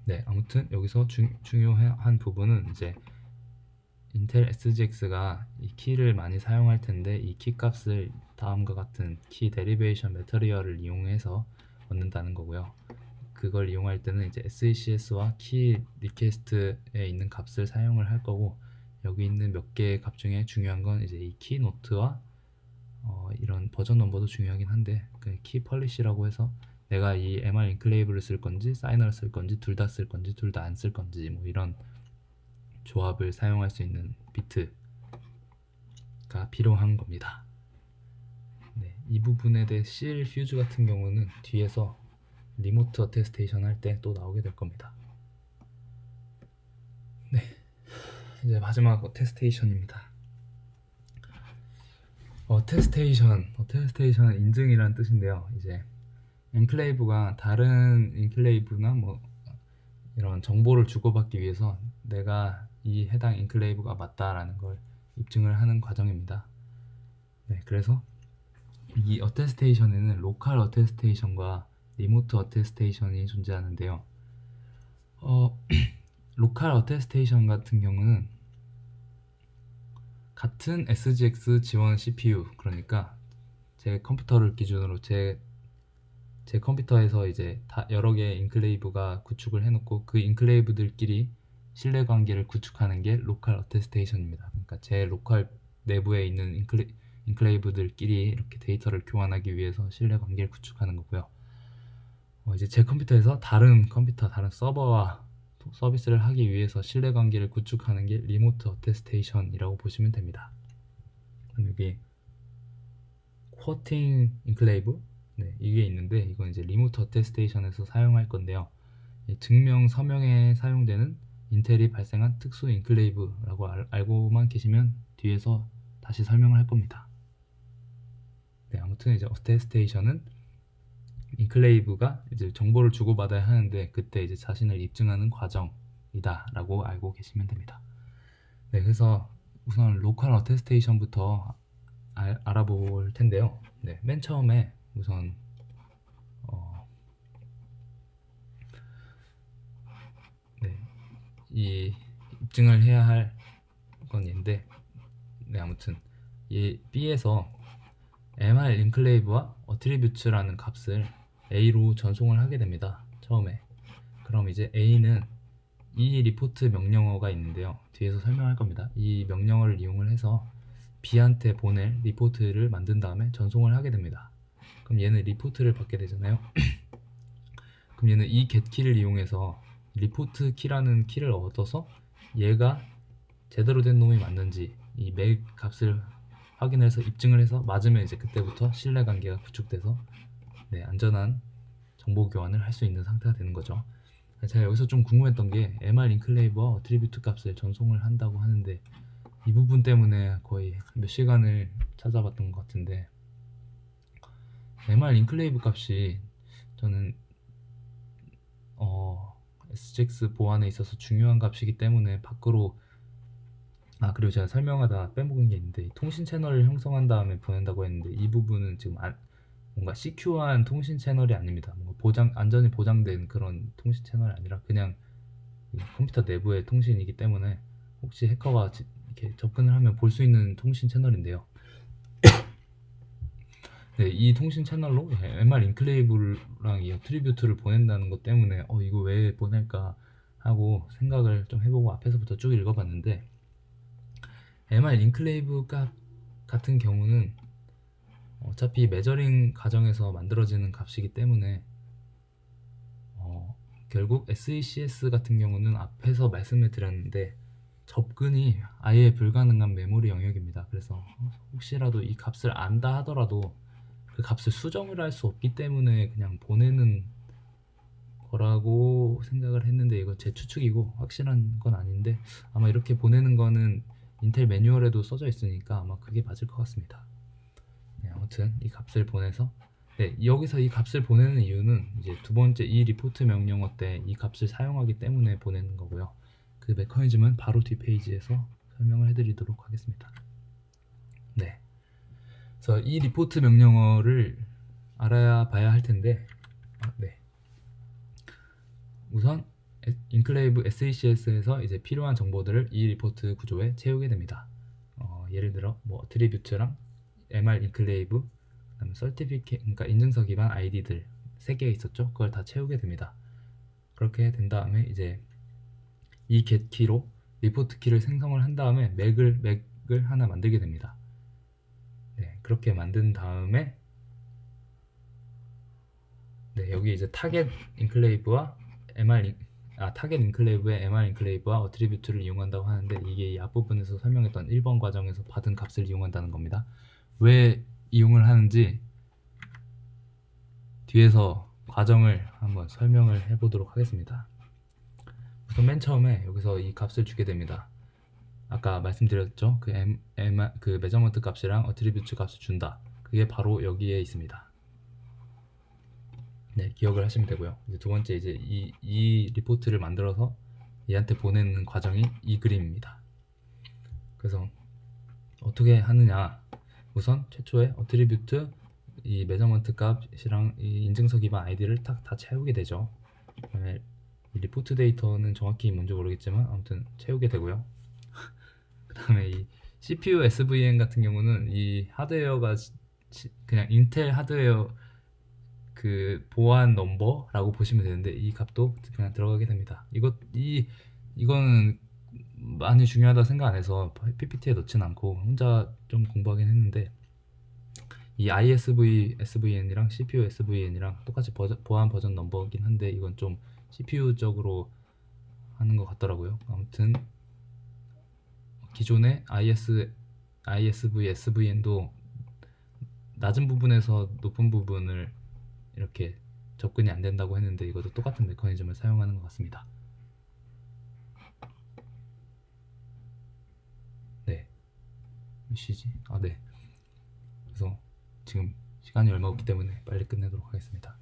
네, 아무튼 여기서 중요한 부분은 이제 인텔 SGX가 이 키를 많이 사용할 텐데 이 키 값을 다음과 같은 키 데리베이션 매터리얼을 이용해서 얻는다는 거고요. 그걸 이용할 때는 이제 SECS와 키 리퀘스트에 있는 값을 사용을 할 거고 여기 있는 몇 개의 값 중에 중요한 건 이제 이 키 노트와 이런 버전 넘버도 중요하긴 한데 그 키 펄리시라고 해서 내가 이 MR 인클레이브를 쓸 건지 사이너를 쓸 건지 둘 다 쓸 건지 둘 다 안 쓸 건지 뭐 이런 조합을 사용할 수 있는 비트가 필요한 겁니다. 네, 이 부분에 대해 CL 퓨즈 같은 경우는 뒤에서 리모트 어테스테이션 할 때 또 나오게 될 겁니다. 네, 이제 마지막 어테스테이션입니다. 어테스테이션은 인증이라는 뜻인데요. 이제 엔클레이브가 다른 엔클레이브나 뭐 이런 정보를 주고받기 위해서 내가 이 해당 엔클레이브가 맞다라는 걸 입증을 하는 과정입니다. 네, 그래서 이 어테스테이션에는 로컬 어테스테이션과 리모트 어테스테이션이 존재하는데요. 로컬 어테스테이션 같은 경우는 같은 SGX 지원 CPU, 그러니까 제 컴퓨터를 기준으로 제 컴퓨터에서 이제 여러 개의 인클레이브가 구축을 해놓고 그 인클레이브들끼리 신뢰관계를 구축하는 게 로컬 어테스테이션입니다. 그러니까 제 로컬 내부에 있는 인클레이브들끼리 이렇게 데이터를 교환하기 위해서 신뢰관계를 구축하는 거고요. 이제 제 컴퓨터에서 다른 서버와 서비스를 하기 위해서 신뢰관계를 구축하는 게 리모트 어테스테이션이라고 보시면 됩니다. 그럼 여기 쿼팅 인클레이브, 이게 있는데 이건 이제 리모트 어테스테이션에서 사용할 건데요. 증명 서명에 사용되는 인텔이 발생한 특수 인클레이브라고 알고만 계시면 뒤에서 다시 설명을 할 겁니다. 네, 아무튼 이제 어테스테이션은 인클레이브가 이제 정보를 주고받아야 하는데 그때 이제 자신을 입증하는 과정이다라고 알고 계시면 됩니다. 네, 그래서 우선 로컬 어테스테이션부터 알아볼 텐데요. 네, 맨 처음에 우선 이 입증을 해야 할 건인데, 네, 아무튼 이 B에서 MR 인클레이브와 어트리뷰츠라는 값을 A로 전송을 하게 됩니다. 처음에. 그럼 이제 A는 이 리포트 명령어가 있는데요. 뒤에서 설명할 겁니다. 이 명령어를 이용을 해서 B한테 보낼 리포트를 만든 다음에 전송을 하게 됩니다. 그럼 얘는 리포트를 받게 되잖아요. 그럼 얘는 이 getKey를 이용해서 리포트 키라는 키를 얻어서 얘가 제대로 된 놈이 맞는지 이 맥 값을 확인해서 입증을 해서 맞으면 이제 그때부터 신뢰관계가 구축돼서 안전한 정보 교환을 할 수 있는 상태가 되는 거죠. 제가 여기서 좀 궁금했던 게 MR 인클레이브와 어트리뷰트 값을 전송을 한다고 하는데 이 부분 때문에 거의 몇 시간을 찾아봤던 것 같은데, MR 인클레이브 값이 저는 SGX 보안에 있어서 중요한 값이기 때문에 밖으로 그리고 제가 설명하다 빼먹은 게 있는데, 통신 채널을 형성한 다음에 보낸다고 했는데 이 부분은 지금 뭔가 시큐어한 통신 채널이 아닙니다. 뭔가 안전이 보장된 그런 통신 채널이 아니라 그냥 컴퓨터 내부의 통신이기 때문에 혹시 해커가 이렇게 접근을 하면 볼 수 있는 통신 채널인데요. 이 통신 채널로 MR 인클레이브랑 이 어트리뷰트를 보낸다는 것 때문에 이거 왜 보낼까 하고 생각을 좀 해보고 앞에서부터 쭉 읽어봤는데, MR 인클레이브 값 같은 경우는 어차피 메저링 과정에서 만들어지는 값이기 때문에 결국 SECS 같은 경우는 앞에서 말씀을 드렸는데 접근이 아예 불가능한 메모리 영역입니다. 그래서 혹시라도 이 값을 안다 하더라도 그 값을 수정을 할 수 없기 때문에 그냥 보내는 거라고 생각을 했는데, 이거 제 추측이고 확실한 건 아닌데 아마 이렇게 보내는 거는 인텔 매뉴얼에도 써져 있으니까 아마 그게 맞을 것 같습니다. 아무튼 이 값을 보내서 여기서 이 값을 보내는 이유는 이제 두 번째 이 리포트 명령어 때 이 값을 사용하기 때문에 보내는 거고요. 그 메커니즘은 바로 뒷페이지에서 설명을 해드리도록 하겠습니다. 그래서 이 리포트 명령어를 알아야 봐야 할 텐데, 우선 인클레이브 SECS에서 이제 필요한 정보들을 이 리포트 구조에 채우게 됩니다. 예를 들어 어트리뷰트랑 MR 인클레이브, 그다음에 서티피케이트, 그러니까 인증서 기반 아이디들 3개 있었죠. 그걸 다 채우게 됩니다. 그렇게 된 다음에 이제 이 getKey로 리포트 키를 생성을 한 다음에 맥을 하나 만들게 됩니다. 그렇게 만든 다음에 여기 이제 타겟 인클레이브와 타겟 인클레이브의 MR 인클레이브와 어트리뷰트를 이용한다고 하는데, 이게 이 앞부분에서 설명했던 1번 과정에서 받은 값을 이용한다는 겁니다. 왜 이용을 하는지 뒤에서 과정을 한번 설명을 해보도록 하겠습니다. 우선 맨 처음에 여기서 이 값을 주게 됩니다. 아까 말씀드렸죠? 그 메저먼트 값이랑 어트리뷰트 값을 준다. 그게 바로 여기에 있습니다. 기억을 하시면 되고요. 이제 두 번째, 이제 이 리포트를 만들어서 얘한테 보내는 과정이 이 그림입니다. 그래서 어떻게 하느냐, 우선 최초에 어트리뷰트 이 메저먼트 값이랑 이 인증서 기반 아이디를 다 채우게 되죠. 그다음에 이 리포트 데이터는 정확히 뭔지 모르겠지만 아무튼 채우게 되고요. 그 다음에 이 CPU SVN 같은 경우는 이 하드웨어가 그냥 인텔 하드웨어 그 보안 넘버라고 보시면 되는데 이 값도 그냥 들어가게 됩니다. 이거는 많이 중요하다 생각 안 해서 PPT에 넣진 않고 혼자 좀 공부하긴 했는데, 이 ISV SVN이랑 CPU SVN이랑 똑같이 보안 버전 넘버긴 한데 이건 좀 CPU적으로 하는 것 같더라고요. 아무튼 기존의 ISV SVN도 낮은 부분에서 높은 부분을 이렇게 접근이 안 된다고 했는데 이것도 똑같은 메커니즘을 사용하는 것 같습니다. 몇 시지? 그래서 지금 시간이 얼마 없기 때문에 빨리 끝내도록 하겠습니다.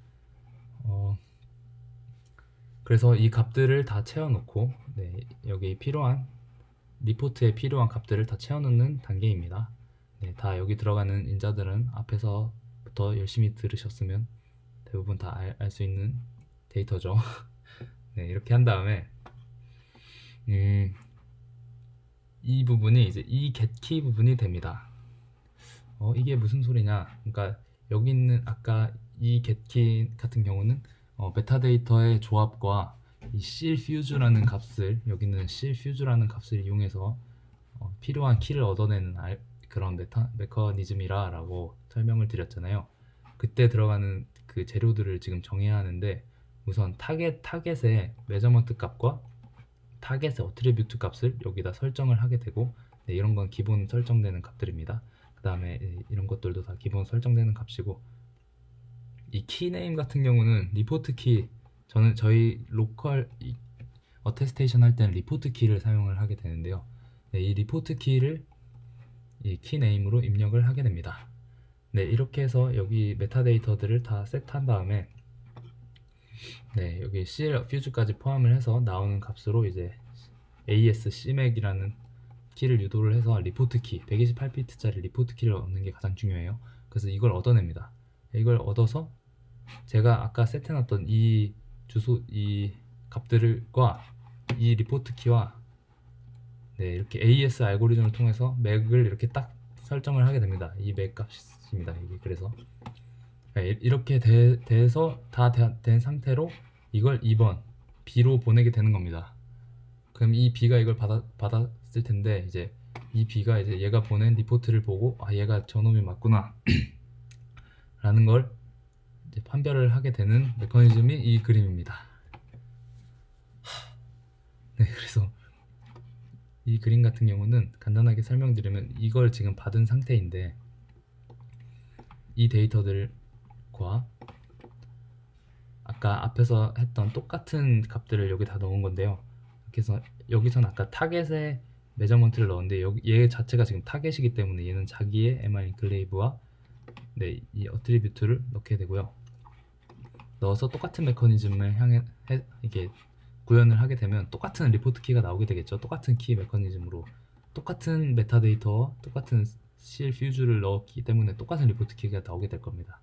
그래서 이 값들을 다 채워놓고 여기 리포트에 필요한 값들을 다 채워놓는 단계입니다. 다 여기 들어가는 인자들은 앞에서부터 열심히 들으셨으면 대부분 다 알 수 있는 데이터죠. 이렇게 한 다음에 이 부분이 이제 이 getKey 부분이 됩니다. 이게 무슨 소리냐? 그러니까 여기 있는 아까 이 getKey 같은 경우는 메타데이터의 조합과 이 CFuse라는 값을, 여기는 CFuse라는 값을 이용해서 필요한 키를 얻어내는 그런 메커니즘이라 라고 설명을 드렸잖아요. 그때 들어가는 그 재료들을 지금 정해야 하는데, 우선 타겟의 메저먼트 값과 타겟의 어트리뷰트 값을 여기다 설정을 하게 되고, 네, 이런 건 기본 설정되는 값들입니다. 그 다음에 이런 것들도 다 기본 설정되는 값이고, 이 키네임 같은 경우는 리포트 키, 저희 로컬 어테스테이션 할 때는 리포트 키를 사용을 하게 되는데요. 네, 이 리포트 키를 이 키네임으로 입력을 하게 됩니다. 네, 이렇게 해서 여기 메타데이터들을 다 세트한 다음에, 네, 여기 CLFuse까지 포함을 해서 나오는 값으로 이제 AS CMAC이라는 키를 유도를 해서 리포트 키, 128비트짜리 리포트 키를 얻는 게 가장 중요해요. 그래서 이걸 얻어냅니다. 이걸 얻어서 제가 아까 세트해놨던 이 값들과 이 리포트 키와, 네, 이렇게 AES 알고리즘을 통해서 맥을 이렇게 딱 설정을 하게 됩니다. 이 맥 값입니다. 이게 그래서 이렇게 돼서 다 된 상태로 이걸 2번 B로 보내게 되는 겁니다. 그럼 이 B가 이걸 받았을 텐데, 이제 이 B가 이제 얘가 보낸 리포트를 보고, 아, 얘가 저놈이 맞구나 라는 걸 이제 판별을 하게 되는 메커니즘이 이 그림입니다. 네, 그래서 이 그림 같은 경우는 간단하게 설명드리면, 이걸 지금 받은 상태인데 이 데이터들과 아까 앞에서 했던 똑같은 값들을 여기 다 넣은 건데요. 그래서 여기서는 아까 타겟의 메저먼트를 넣었는데, 얘 자체가 지금 타겟이기 때문에 얘는 자기의 MR 인클레이브와, 네, 이 어트리뷰트를 넣게 되고요. 넣어서 똑같은 메커니즘을 향해 이게 구현을 하게 되면 똑같은 리포트 키가 나오게 되겠죠. 똑같은 키 메커니즘으로 똑같은 메타데이터와 똑같은 CLFuse를 넣었기 때문에 똑같은 리포트 키가 나오게 될 겁니다.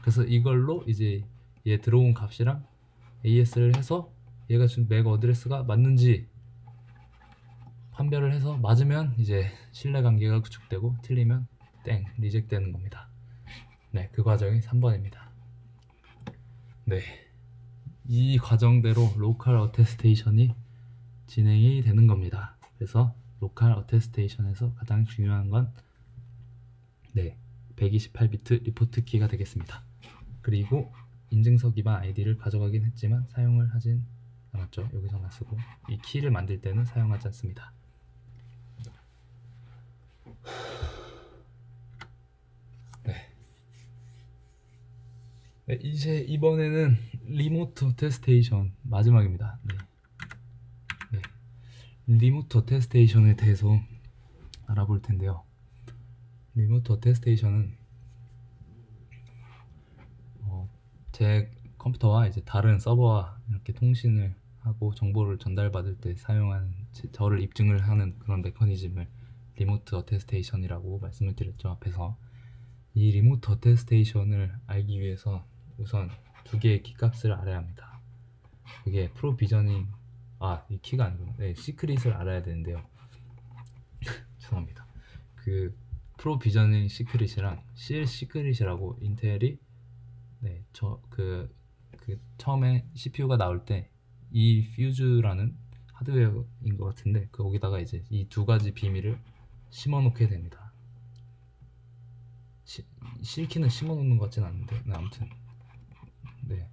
그래서 이걸로 이제 얘 들어온 값이랑 AS를 해서 얘가 준 맥 어드레스가 맞는지 판별을 해서, 맞으면 이제 신뢰관계가 구축되고 틀리면 땡, 리젝 되는 겁니다. 네, 그 과정이 3번입니다. 네, 이 과정대로 로컬 어테스테이션이 진행이 되는 겁니다. 그래서 로컬 어테스테이션에서 가장 중요한 건, 네, 128비트 리포트 키가 되겠습니다. 그리고 인증서 기반 아이디를 가져가긴 했지만 사용을 하진 않았죠. 여기서만 쓰고, 이 키를 만들 때는 사용하지 않습니다. 네, 이제 이번에는 리모트 어테스테이션 마지막입니다. 네. 리모트 어테스테이션에 대해서 알아볼 텐데요. 리모트 어테스테이션은 제 컴퓨터와 이제 다른 서버와 이렇게 통신을 하고 정보를 전달받을 때 사용하는, 저를 입증을 하는 그런 메커니즘을 리모트 어테스테이션이라고 말씀을 드렸죠, 앞에서. 이 리모트 어테스테이션을 알기 위해서 우선 두 개의 키값을 알아야 합니다. 그게 프로비저닝, 이 키가 아니구나. 네, 시크릿을 알아야 되는데요. 죄송합니다. 그 프로비저닝 시크릿이랑 CL 시크릿이라고 인텔이, 네, 처음에 CPU가 나올 때 이 퓨즈라는 하드웨어인 것 같은데, 거기다가 이제 이 두 가지 비밀을 심어 놓게 됩니다. 실키는 심어 놓는 것 같진 않은데, 네,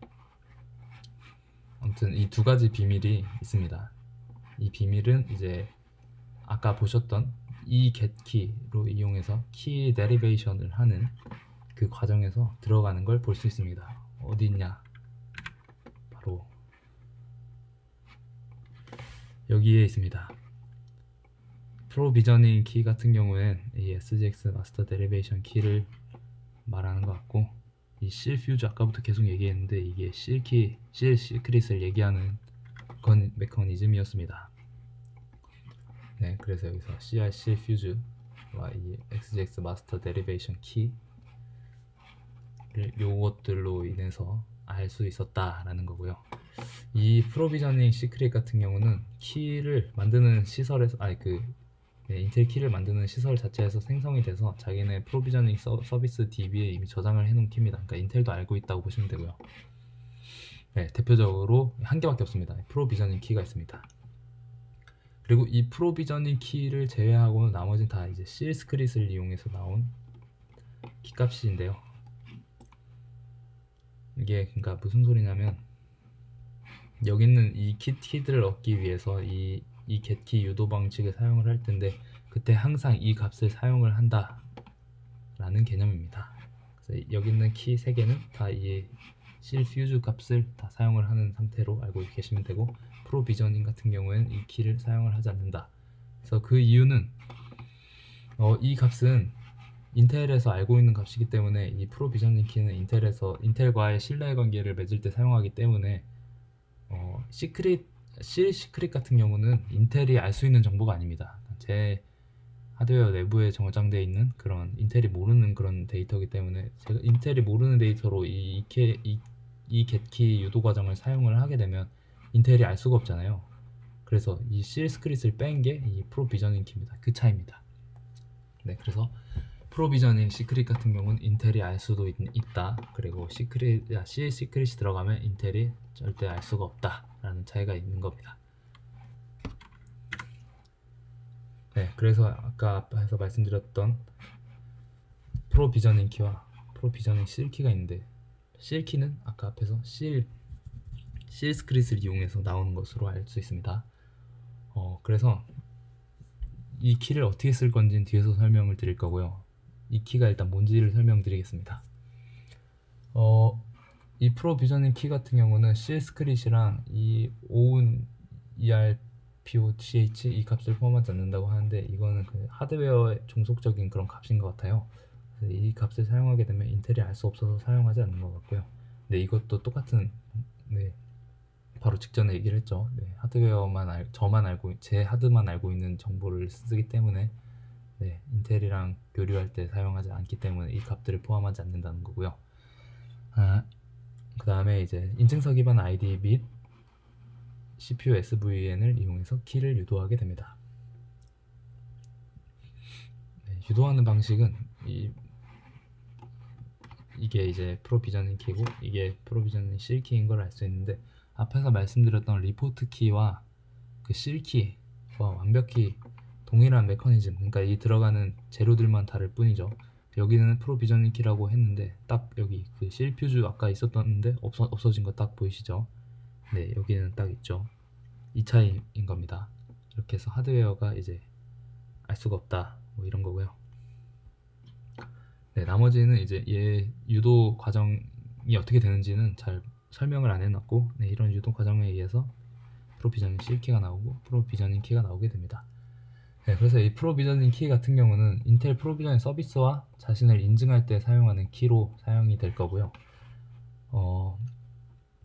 아무튼 이 두 가지 비밀이 있습니다. 이 비밀은 이제 아까 보셨던 이 getKey로 이용해서 키 데리베이션을 하는 그 과정에서 들어가는 걸 볼 수 있습니다. 어디 있냐? 바로 여기에 있습니다. 프로비저닝 키 같은 경우엔 이 SGX 마스터 데리베이션 키를 말하는 것 같고, 이 CLFuse 아까부터 계속 얘기했는데 이게 CL 시크릿을 얘기하는 메커니즘이었습니다. 네, 그래서 여기서 CLFuse와 이 SGX 마스터 데리베이션 키를 요것들로 인해서 알 수 있었다라는 거고요. 이 프로비저닝 시크릿 같은 경우는 키를 만드는 시설에서, 인텔 키를 만드는 시설 자체에서 생성이 돼서 자기네 프로비저닝 서비스 DB에 이미 저장을 해놓은 키입니다. 그러니까 인텔도 알고 있다고 보시면 되고요. 네, 대표적으로 한 개밖에 없습니다. 프로비저닝 키가 있습니다. 그리고 이 프로비저닝 키를 제외하고는 나머지는 다 이제 C 스크릿을 이용해서 나온 키값인데요. 이게 그러니까 무슨 소리냐면 여기 있는 이 키들을 얻기 위해서 이 getKey 유도 방식을 사용을 할 텐데 그때 항상 이 값을 사용을 한다 라는 개념입니다. 그래서 여기 있는 키 3개는 다 이 실퓨즈 값을 다 사용을 하는 상태로 알고 계시면 되고, 프로비저닝 같은 경우에는 이 키를 사용을 하지 않는다. 그래서 그 이유는 이 값은 인텔에서 알고 있는 값이기 때문에 이 프로비저닝 키는 인텔과의 신뢰관계를 맺을 때 사용하기 때문에 시크릿 같은 경우는 인텔이 알 수 있는 정보가 아닙니다. 제 하드웨어 내부에 저장되어 있는 그런 인텔이 모르는 그런 데이터이기 때문에 제가 인텔이 모르는 데이터로 이 getKey 유도 과정을 사용을 하게 되면 인텔이 알 수가 없잖아요. 그래서 이 C 스크릿을 뺀 게 이 프로비저닝 키입니다. 그 차이입니다. 네, 그래서 프로비저닝 시크릿 같은 경우는 인텔이 알 수도 있다. 그리고 C 시크릿이 들어가면 인텔이 절대 알 수가 없다 라는 차이가 있는 겁니다. 네, 그래서 아까 앞에서 말씀드렸던 프로비저닝 키와 프로비저닝 실키가 있는데, 실키는 아까 앞에서 실 스크릿을 이용해서 나오는 것으로 알 수 있습니다. 그래서 이 키를 어떻게 쓸 건지는 뒤에서 설명을 드릴 거고요. 이 키가 일단 뭔지를 설명드리겠습니다. 이 프로비저닝 키 같은 경우는 C 스크릿이랑 이 own ERPOCH 이 값을 포함하지 않는다고 하는데, 이거는 그 하드웨어의 종속적인 그런 값인 것 같아요. 그래서 이 값을 사용하게 되면 인텔이 알 수 없어서 사용하지 않는 것 같고요. 네, 이것도 똑같은, 네, 바로 직전에 얘기를 했죠. 네, 제 하드만 알고 있는 정보를 쓰기 때문에 네, 인텔이랑 교류할 때 사용하지 않기 때문에 이 값들을 포함하지 않는다는 거고요. 그 다음에 이제 인증서 기반 ID 및 CPU SVN을 이용해서 키를 유도하게 됩니다. 네, 유도하는 방식은 이게 이제 프로비저닝 키고 이게 프로비저닝 C 키인 걸 알 수 있는데, 앞에서 말씀드렸던 리포트 키와 그 C 키와 완벽히 동일한 메커니즘, 그러니까 이 들어가는 재료들만 다를 뿐이죠. 여기는 프로비저닝 키라고 했는데 딱 여기 그 실퓨즈 아까 있었던데 없어진 거 딱 보이시죠? 네, 여기는 딱 있죠. 이 차이인 겁니다. 이렇게 해서 하드웨어가 이제 알 수가 없다 뭐 이런 거고요. 네, 나머지는 이제 얘 유도 과정이 어떻게 되는지는 잘 설명을 안 해놨고, 네, 이런 유도 과정에 의해서 프로비저닝 C 키가 나오고 프로비저닝 키가 나오게 됩니다. 네, 그래서 이 프로비저닝 키 같은 경우는 인텔 프로비저닝 서비스와 자신을 인증할 때 사용하는 키로 사용이 될 거고요.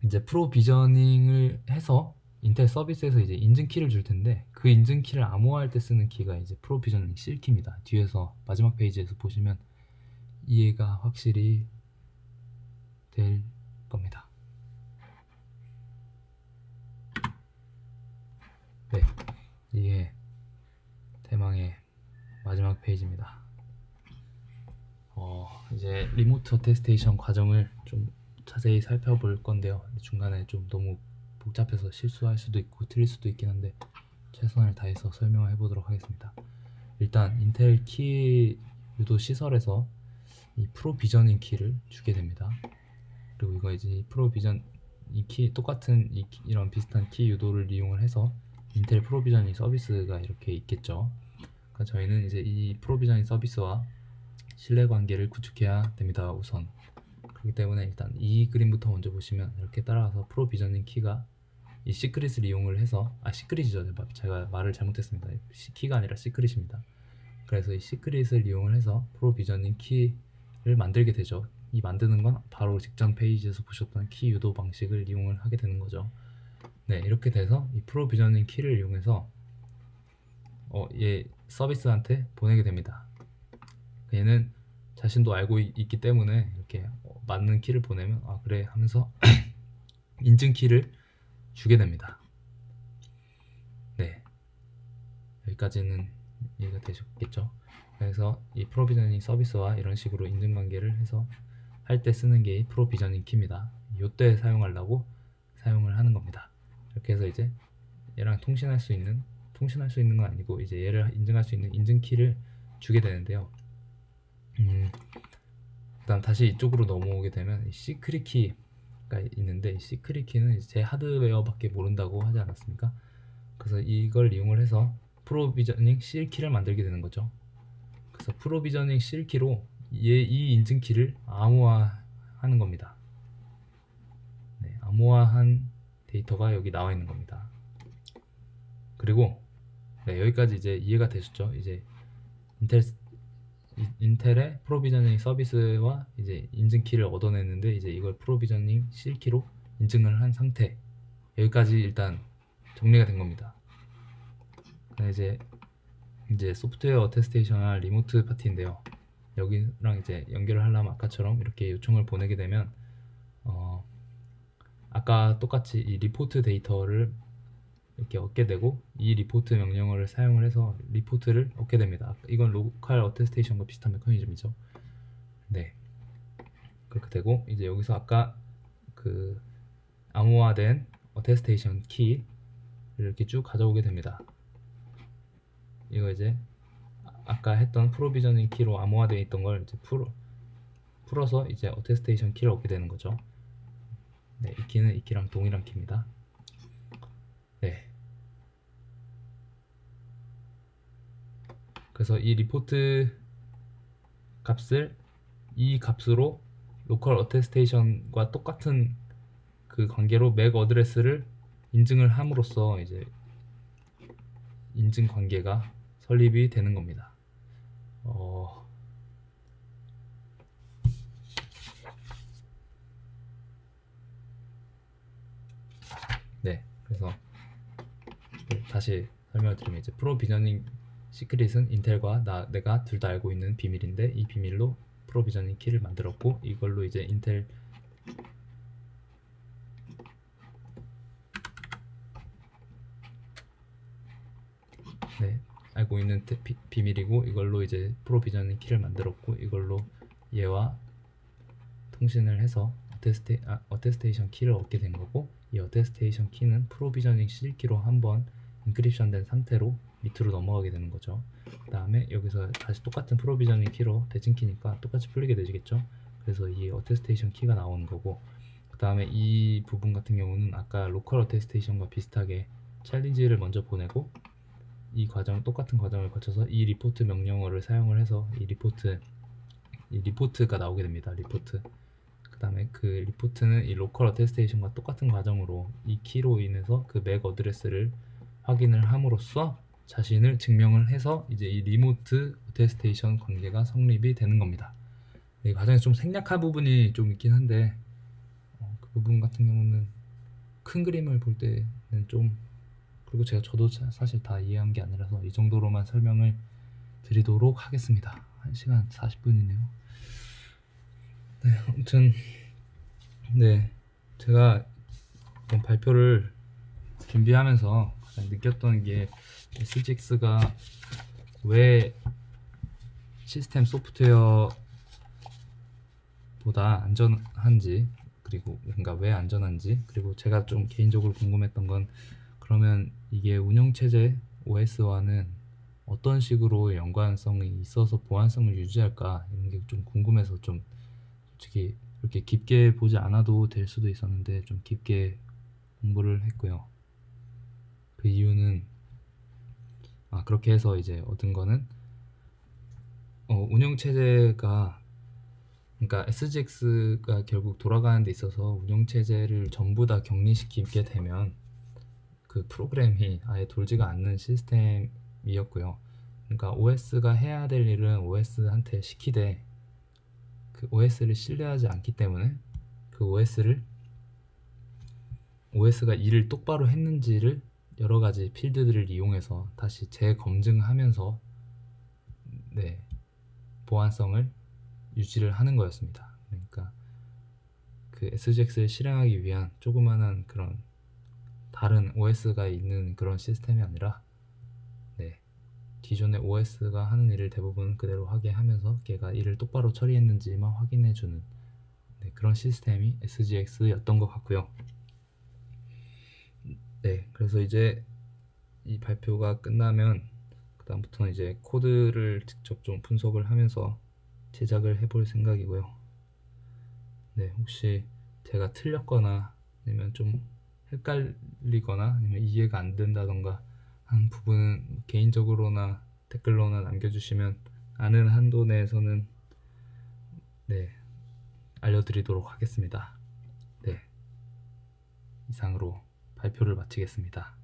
이제 프로비저닝을 해서 인텔 서비스에서 이제 인증 키를 줄 텐데, 그 인증 키를 암호화할 때 쓰는 키가 이제 프로비저닝 C 키입니다. 뒤에서 마지막 페이지에서 보시면 이해가 확실히 될 겁니다. 네, 이게 대망의 마지막 페이지입니다. 이제 리모트 어테스테이션 과정을 좀 자세히 살펴볼 건데요. 중간에 좀 너무 복잡해서 실수할 수도 있고 틀릴 수도 있긴 한데 최선을 다해서 설명을 해보도록 하겠습니다. 일단 인텔 키 유도 시설에서 이 프로비저닝 키를 주게 됩니다. 그리고 이거 이제 이 키 똑같은 이런 비슷한 키 유도를 이용을 해서 인텔 프로비저닝 서비스가 이렇게 있겠죠. 그러니까 저희는 이제 이 프로비저닝 서비스와 신뢰관계를 구축해야 됩니다. 우선 그렇기 때문에 일단 이 그림부터 먼저 보시면 이렇게 따라가서 프로비저닝 키가 이 시크릿을 이용을 해서 시크릿이죠. 제가 말을 잘못했습니다. 키가 아니라 시크릿입니다. 그래서 이 시크릿을 이용을 해서 프로비저닝 키를 만들게 되죠. 이 만드는 건 바로 직전 페이지에서 보셨던 키 유도 방식을 이용을 하게 되는 거죠. 네, 이렇게 돼서 이 프로비저닝 키를 이용해서 얘 서비스한테 보내게 됩니다. 얘는 자신도 알고 있기 때문에 이렇게 맞는 키를 보내면 그래 하면서 인증 키를 주게 됩니다. 네, 여기까지는 이해가 되셨겠죠? 그래서 이 프로비저닝 서비스와 이런 식으로 인증관계를 해서 할 때 쓰는 게 프로비저닝 키입니다. 이때 사용하려고 사용을 하는 겁니다. 이렇게 해서 이제 얘랑 통신할 수 있는 건 아니고 이제 얘를 인증할 수 있는 인증키를 주게 되는데요. 그다음 다시 이쪽으로 넘어오게 되면 시크릿 키가 있는데, 이 시크릿 키는 제 하드웨어밖에 모른다고 하지 않았습니까? 그래서 이걸 이용을 해서 프로비저닝 C키를 만들게 되는 거죠. 그래서 프로비저닝 C키로 이 인증키를 암호화하는 겁니다. 네, 암호화한 데이터가 여기 나와 있는 겁니다. 그리고 네, 여기까지 이제 이해가 되셨죠? 이제 인텔의 프로비저닝 서비스와 이제 인증키를 얻어냈는데, 이제 이걸 프로비저닝 C키로 인증을 한 상태, 여기까지 일단 정리가 된 겁니다. 이제 소프트웨어 어테스테이션과 리모트 파티인데요. 여기랑 이제 연결을 하려면 아까처럼 이렇게 요청을 보내게 되면 아까 똑같이 이 리포트 데이터를 이렇게 얻게 되고, 이 리포트 명령어를 사용을 해서 리포트를 얻게 됩니다. 이건 로컬 어테스테이션과 비슷한 메커니즘이죠. 네, 그렇게 되고, 이제 여기서 아까 그 암호화된 어테스테이션 키를 이렇게 쭉 가져오게 됩니다. 이거 이제 아까 했던 프로비저닝 키로 암호화되어 있던 걸 이제 풀어서 이제 어테스테이션 키를 얻게 되는 거죠. 네, 이 키는 이 키랑 동일한 키입니다. 네. 그래서 이 리포트 값을 이 값으로 로컬 어테스테이션과 똑같은 그 관계로 맥 어드레스를 인증을 함으로써 이제 인증 관계가 설립이 되는 겁니다. 네, 그래서 다시 설명을 드리면, 이제 프로비저닝 시크릿은 인텔과 내가 둘 다 알고 있는 비밀인데, 이 비밀로 프로비저닝 키를 만들었고, 이걸로 이제 인텔 알고 있는 비밀이고, 이걸로 이제 프로비저닝 키를 만들었고, 이걸로 얘와 통신을 해서 어테스테이션 키를 얻게 된 거고, 이 어테스테이션 키는 프로비저닝 C키로 한번 인크립션 된 상태로 밑으로 넘어가게 되는 거죠. 그 다음에 여기서 다시 똑같은 프로비저닝 키로 대칭 키니까 똑같이 풀리게 되시겠죠. 그래서 이 어테스테이션 키가 나오는 거고, 그 다음에 이 부분 같은 경우는 아까 로컬 어테스테이션과 비슷하게 챌린지를 먼저 보내고, 이 과정, 똑같은 과정을 거쳐서 이 리포트 명령어를 사용을 해서 이 리포트가 나오게 됩니다. 리포트. 그 다음에 그 리포트는 이 로컬 어테스테이션과 똑같은 과정으로 이 키로 인해서 그 맥 어드레스를 확인을 함으로써 자신을 증명을 해서 이제 이 리모트 어테스테이션 관계가 성립이 되는 겁니다. 이 과정에서 좀 생략한 부분이 좀 있긴 한데, 그 부분 같은 경우는 큰 그림을 볼 때는 좀, 그리고 저도 사실 다 이해한 게 아니라서 이 정도로만 설명을 드리도록 하겠습니다. 1시간 40분이네요. 네, 아무튼 네, 제가 이번 발표를 준비하면서 가장 느꼈던 게, SGX가 왜 시스템 소프트웨어보다 안전한지, 그리고 뭔가 왜 안전한지, 그리고 제가 좀 개인적으로 궁금했던 건, 그러면 이게 운영체제 OS와는 어떤 식으로 연관성이 있어서 보안성을 유지할까, 이런 게 좀 궁금해서, 좀 솔직히 이렇게 깊게 보지 않아도 될 수도 있었는데 좀 깊게 공부를 했고요. 그 이유는 그렇게 해서 이제 얻은 거는, 운영체제가, 그러니까 SGX가 결국 돌아가는 데 있어서 운영체제를 전부 다 격리시키게 되면 그 프로그램이 아예 돌지가 않는 시스템이었고요. 그러니까 OS가 해야 될 일은 OS한테 시키되, 그 OS를 신뢰하지 않기 때문에 그 OS가 일을 똑바로 했는지를 여러 가지 필드들을 이용해서 다시 재검증하면서 보안성을 유지를 하는 거였습니다. 그러니까 그 SGX를 실행하기 위한 조그마한 그런 다른 OS가 있는 그런 시스템이 아니라, 기존의 OS가 하는 일을 대부분 그대로 하게 하면서 걔가 일을 똑바로 처리했는지만 확인해주는 그런 시스템이 SGX였던 것 같고요. 네, 그래서 이제 이 발표가 끝나면 그다음부터는 이제 코드를 직접 좀 분석을 하면서 제작을 해볼 생각이고요. 네, 혹시 제가 틀렸거나 아니면 좀 헷갈리거나 아니면 이해가 안 된다던가 하는 부분은 개인적으로나 댓글로나 남겨주시면 아는 한도 내에서는 네, 알려드리도록 하겠습니다. 네, 이상으로 발표를 마치겠습니다.